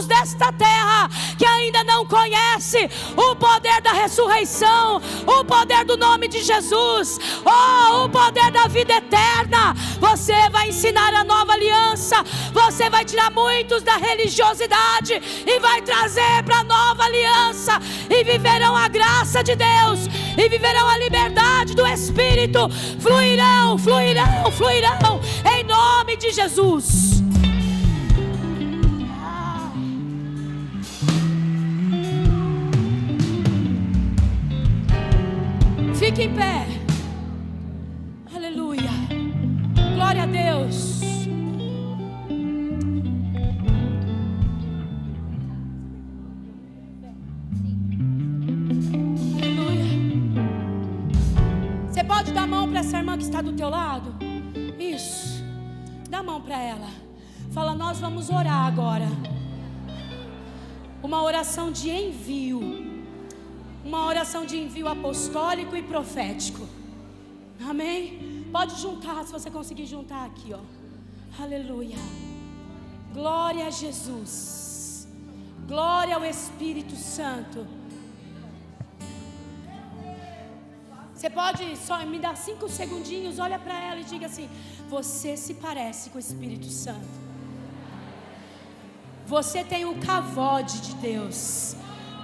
desta terra que ainda não conhece o poder da ressurreição, o poder do nome de Jesus, oh, o poder da vida eterna. Você vai ensinar a nova aliança, você Você vai tirar muitos da religiosidade e vai trazer para a nova aliança, e viverão a graça de Deus, e viverão a liberdade do Espírito. Fluirão, fluirão, fluirão, em nome de Jesus. Fique em pé. Aleluia. Glória a Deus. Aleluia. Você pode dar a mão para essa irmã que está do teu lado? Isso. Dá a mão para ela. Fala, nós vamos orar agora. Uma oração de envio. Uma oração de envio apostólico e profético. Amém? Pode juntar, se você conseguir juntar aqui, ó. Aleluia. Glória a Jesus. Glória ao Espírito Santo. Você pode só me dar 5 segundinhos, olha para ela e diga assim: você se parece com o Espírito Santo. Você tem o cavode de Deus.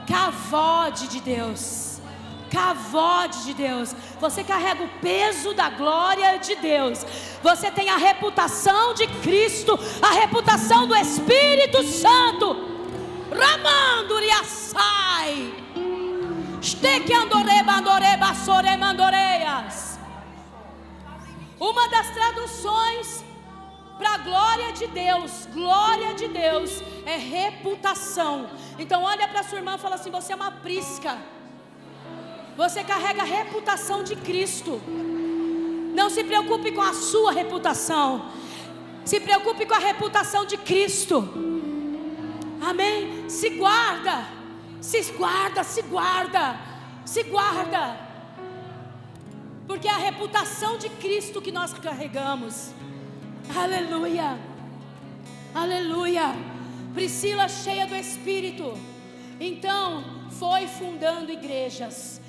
Cavode de Deus. Cavode de Deus. Você carrega o peso da glória de Deus. Você tem a reputação de Cristo, a reputação do Espírito Santo. Ramanduriaçai. Uma das traduções para glória de Deus é reputação. Então olha para sua irmã e fala assim: você é uma prisca. Você carrega a reputação de Cristo. Não se preocupe com a sua reputação, se preocupe com a reputação de Cristo. Amém? Se guarda, se guarda, se guarda, se guarda, porque é a reputação de Cristo que nós carregamos. Aleluia, aleluia. Priscila, cheia do Espírito, então foi fundando igrejas,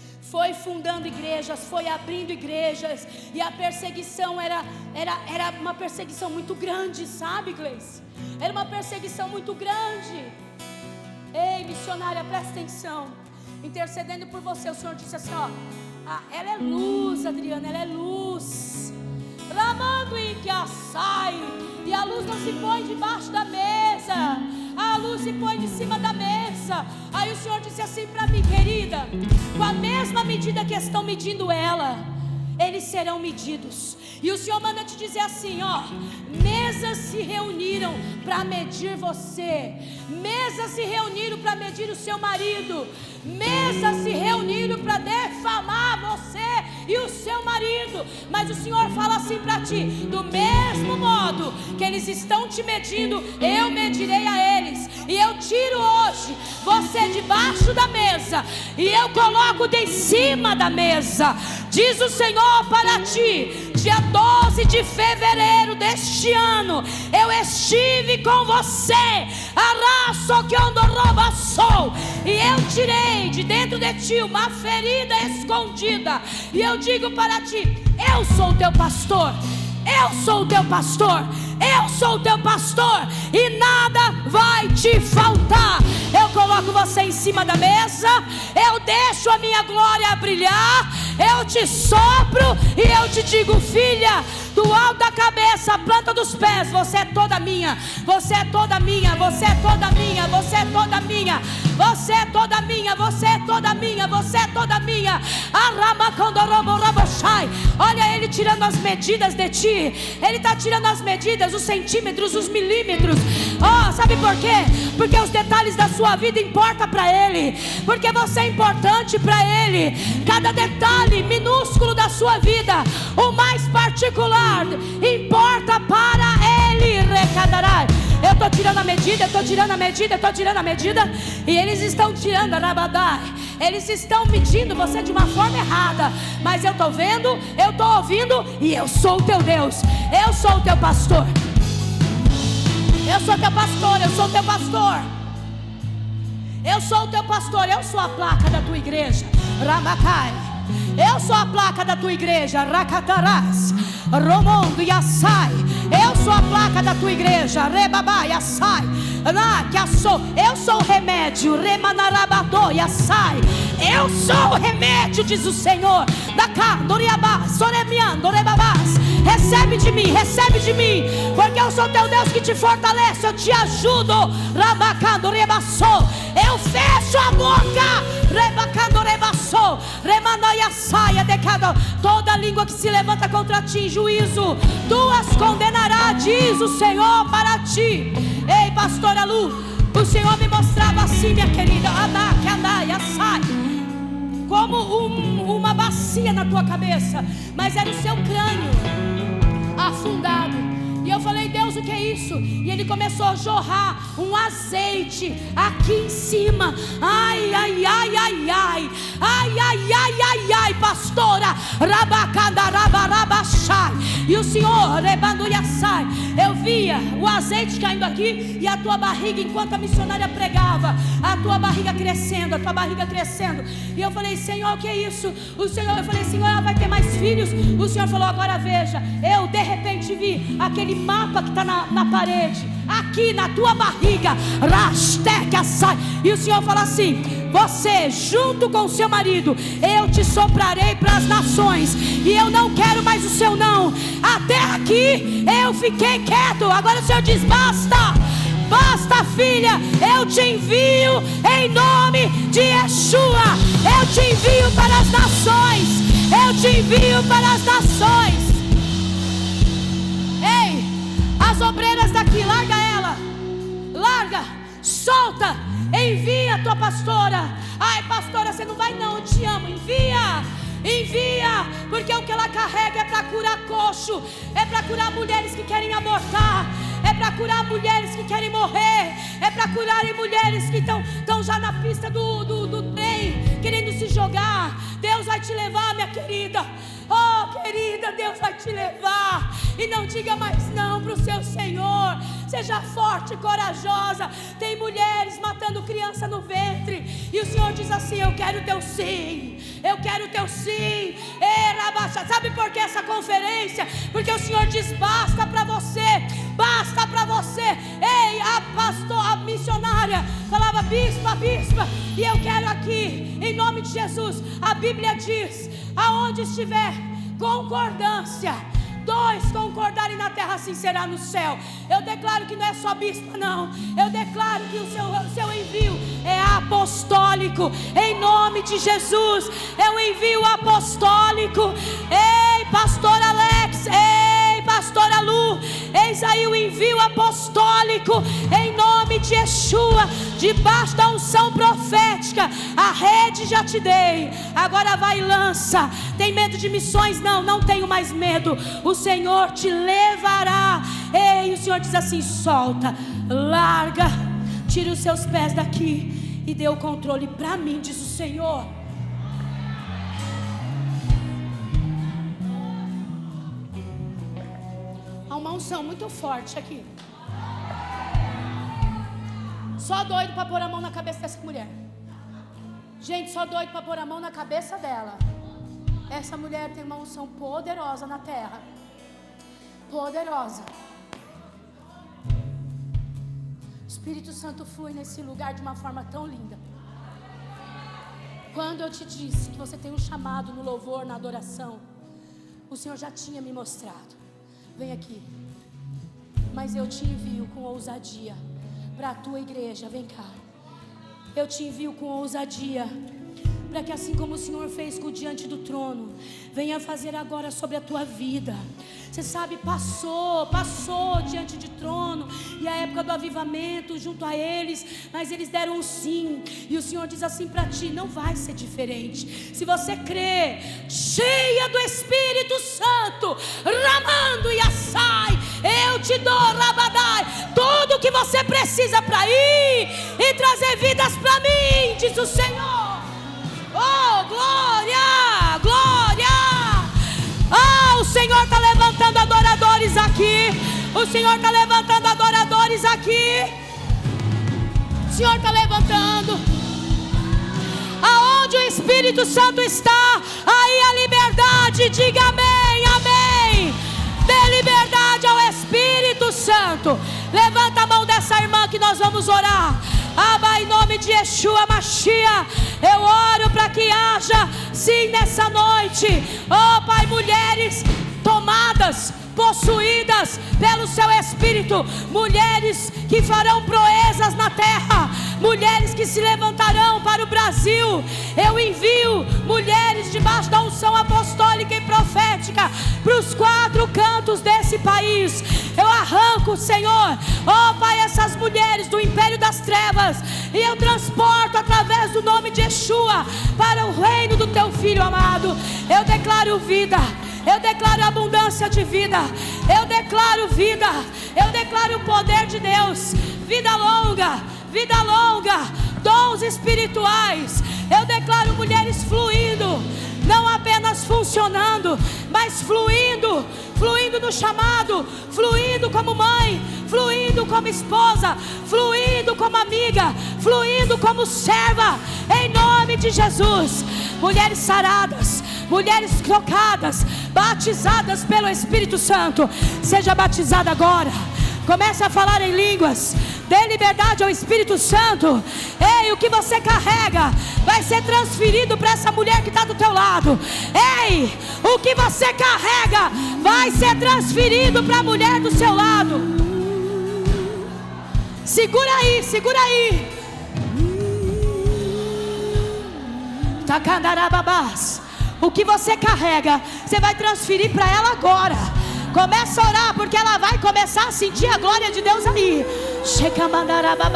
foi abrindo igrejas, e a perseguição era uma perseguição muito grande, sabe, Gleice? Era uma perseguição muito grande. Ei, missionária, presta atenção. Intercedendo por você, o Senhor disse assim, ó: ela é luz, Adriana, ela é luz. Ramando em que sai, e a luz não se põe debaixo da mesa, a luz se põe de cima da mesa. Aí o Senhor disse assim para mim: querida, com a mesma medida que estão medindo ela, eles serão medidos. E o Senhor manda te dizer assim, ó: mesas se reuniram para medir você, mesas se reuniram para medir o seu marido, mesas se reuniram para defamar você e o seu marido. Mas o Senhor fala assim para ti: do mesmo modo que eles estão te medindo, eu medirei a eles. E eu tiro hoje você debaixo da mesa e eu coloco de cima da mesa. Diz o Senhor para ti: dia 12 de fevereiro deste ano, eu estive com você, e eu tirei de dentro de ti uma ferida escondida. E eu digo para ti: eu sou o teu pastor, eu sou o teu pastor, eu sou o teu pastor, e nada vai te faltar. Eu coloco você em cima da mesa, eu deixo a minha glória brilhar, eu te sopro e eu te digo: filha, do alto da cabeça à planta dos pés, você é toda minha, você é toda minha, você é toda minha, você é toda minha, você é toda minha, você é toda minha, você é toda minha. Olha ele tirando as medidas de ti, ele está tirando as medidas, os centímetros, os milímetros. Oh, sabe por quê? Porque os detalhes da sua vida importam para ele, porque você é importante para ele. Cada detalhe minúsculo da sua vida, o mais particular, importa para ele. Eu estou tirando a medida, eu estou tirando a medida, eu estou tirando a medida, e eles estão tirando a rabadai. Eles estão medindo você de uma forma errada, mas eu estou vendo, eu estou ouvindo, e eu sou o teu Deus, eu sou o teu pastor, eu sou teu pastor, eu sou teu pastor, eu sou o teu pastor, eu sou a placa da tua igreja, Ramakai. Eu sou a placa da tua igreja, Rakatarás, Romondo e Assai. Eu sou a placa da tua igreja. Rebabaia, sai. Eu sou o remédio. Remanarabadoia, sai. Eu sou o remédio, diz o Senhor. Recebe de mim, porque eu sou teu Deus que te fortalece, eu te ajudo. Eu fecho a boca. Toda língua que se levanta contra ti em juízo, tu as condenarás, diz o Senhor para ti. Ei, pastora Lu, o Senhor me mostrava assim, minha querida, sai, como uma bacia na tua cabeça, mas era o seu crânio afundado. E eu falei, Deus, o que é isso? E ele começou a jorrar um azeite aqui em cima. Ai, ai, ai, ai, ai. Ai, ai, ai, ai, ai, pastora. Rabacandarabarabaxai. E o Senhor, rebanduiaçai, eu via o azeite caindo aqui e a tua barriga, enquanto a missionária pregava, a tua barriga crescendo, a tua barriga crescendo. E eu falei, Senhor, o que é isso? Eu falei, Senhor, ela vai ter mais filhos? O Senhor falou, agora veja, eu de repente vi aquele mapa que está na parede, aqui na tua barriga, rasteca, sai. E o Senhor fala assim: você junto com o seu marido, eu te soprarei para as nações, e eu não quero mais o seu não. Até aqui eu fiquei quieto. Agora o Senhor diz, basta, basta, filha, eu te envio em nome de Yeshua. Eu te envio para as nações, eu te envio para as nações. Ei, as obreiras daqui, larga ela, larga, solta, envia a tua pastora. Ai, pastora, você não vai não, eu te amo. Envia, envia, porque o que ela carrega é para curar coxo, é para curar mulheres que querem abortar, é para curar mulheres que querem morrer, é para curarem mulheres que estão já na pista do trem, querendo se jogar. Deus vai te levar, minha querida. Oh, querida, Deus vai te levar. E não diga mais não para o seu Senhor. Seja forte e corajosa. Tem mulheres matando criança no ventre, e o Senhor diz assim: eu quero o teu sim, eu quero o teu sim. Sabe por que essa conferência? Porque o Senhor diz, basta para você, basta para você. Ei, a missionária falava, bispa, e eu quero aqui, em nome de Jesus, a Bíblia diz, aonde estiver concordância, dois concordarem na terra, assim será no céu. Eu declaro que não é só bispa não, eu declaro que o seu envio é apostólico, em nome de Jesus. É um envio apostólico. Ei, pastor Alex, ei, pastora Lu, eis aí o envio apostólico, em nome de Yeshua, debaixo da unção profética. A rede já te dei, agora vai e lança. Tem medo de missões? Não tenho mais medo. O Senhor te levará. Ei, o Senhor diz assim: solta, larga, tira os seus pés daqui e dê o controle para mim, diz o Senhor. Há uma unção muito forte aqui. Só doido para pôr a mão na cabeça dessa mulher. Gente, só doido para pôr a mão na cabeça dela. Essa mulher tem uma unção poderosa na terra. Poderosa. O Espírito Santo flui nesse lugar de uma forma tão linda. Quando eu te disse que você tem um chamado no louvor, na adoração, o Senhor já tinha me mostrado. Vem aqui. Mas eu te envio com ousadia para a tua igreja. Vem cá. Eu te envio com ousadia, para que assim como o Senhor fez com o diante do trono, venha fazer agora sobre a tua vida. Você sabe, passou diante de trono, e a época do avivamento junto a eles, mas eles deram um sim, e o Senhor diz assim para ti: não vai ser diferente. Se você crê, cheia do Espírito Santo, ramando e assai, eu te dou, rabadai, tudo o que você precisa para ir e trazer vidas para mim, diz o Senhor. Oh, glória, glória. O Senhor está levantando adoradores aqui. O Senhor está levantando adoradores aqui. O Senhor está levantando. Aonde o Espírito Santo está, aí a liberdade. Diga amém, amém. Dê liberdade ao Espírito. Santo. Levanta a mão dessa irmã que nós vamos orar. Abba, em nome de Yeshua Mashiach, eu oro para que haja, sim, nessa noite, oh Pai, mulheres tomadas, possuídas pelo seu Espírito, mulheres que farão proezas na terra, mulheres que se levantarão para o Brasil. Eu envio mulheres debaixo da unção apostólica e profética para os 4 cantos desse país. Eu arranco, Senhor, ó Pai, essas mulheres do império das trevas, e eu transporto através do nome de Yeshua para o reino do Teu Filho amado. Eu declaro vida, eu declaro abundância de vida, eu declaro vida, eu declaro o poder de Deus, vida longa, dons espirituais. Eu declaro mulheres fluindo, não apenas funcionando, mas fluindo no chamado, fluindo como mãe, fluindo como esposa, fluindo como amiga, fluindo como serva, em nome de Jesus. Mulheres saradas, mulheres trocadas, batizadas pelo Espírito Santo. Seja batizada agora, comece a falar em línguas, dê liberdade ao Espírito Santo. Ei, o que você carrega vai ser transferido para essa mulher que está do teu lado. Ei, o que você carrega vai ser transferido para a mulher do seu lado. Segura aí, segura aí. Tacandarababás. O que você carrega, você vai transferir para ela agora. Começa a orar, porque ela vai começar a sentir a glória de Deus aí. Chore mandarai,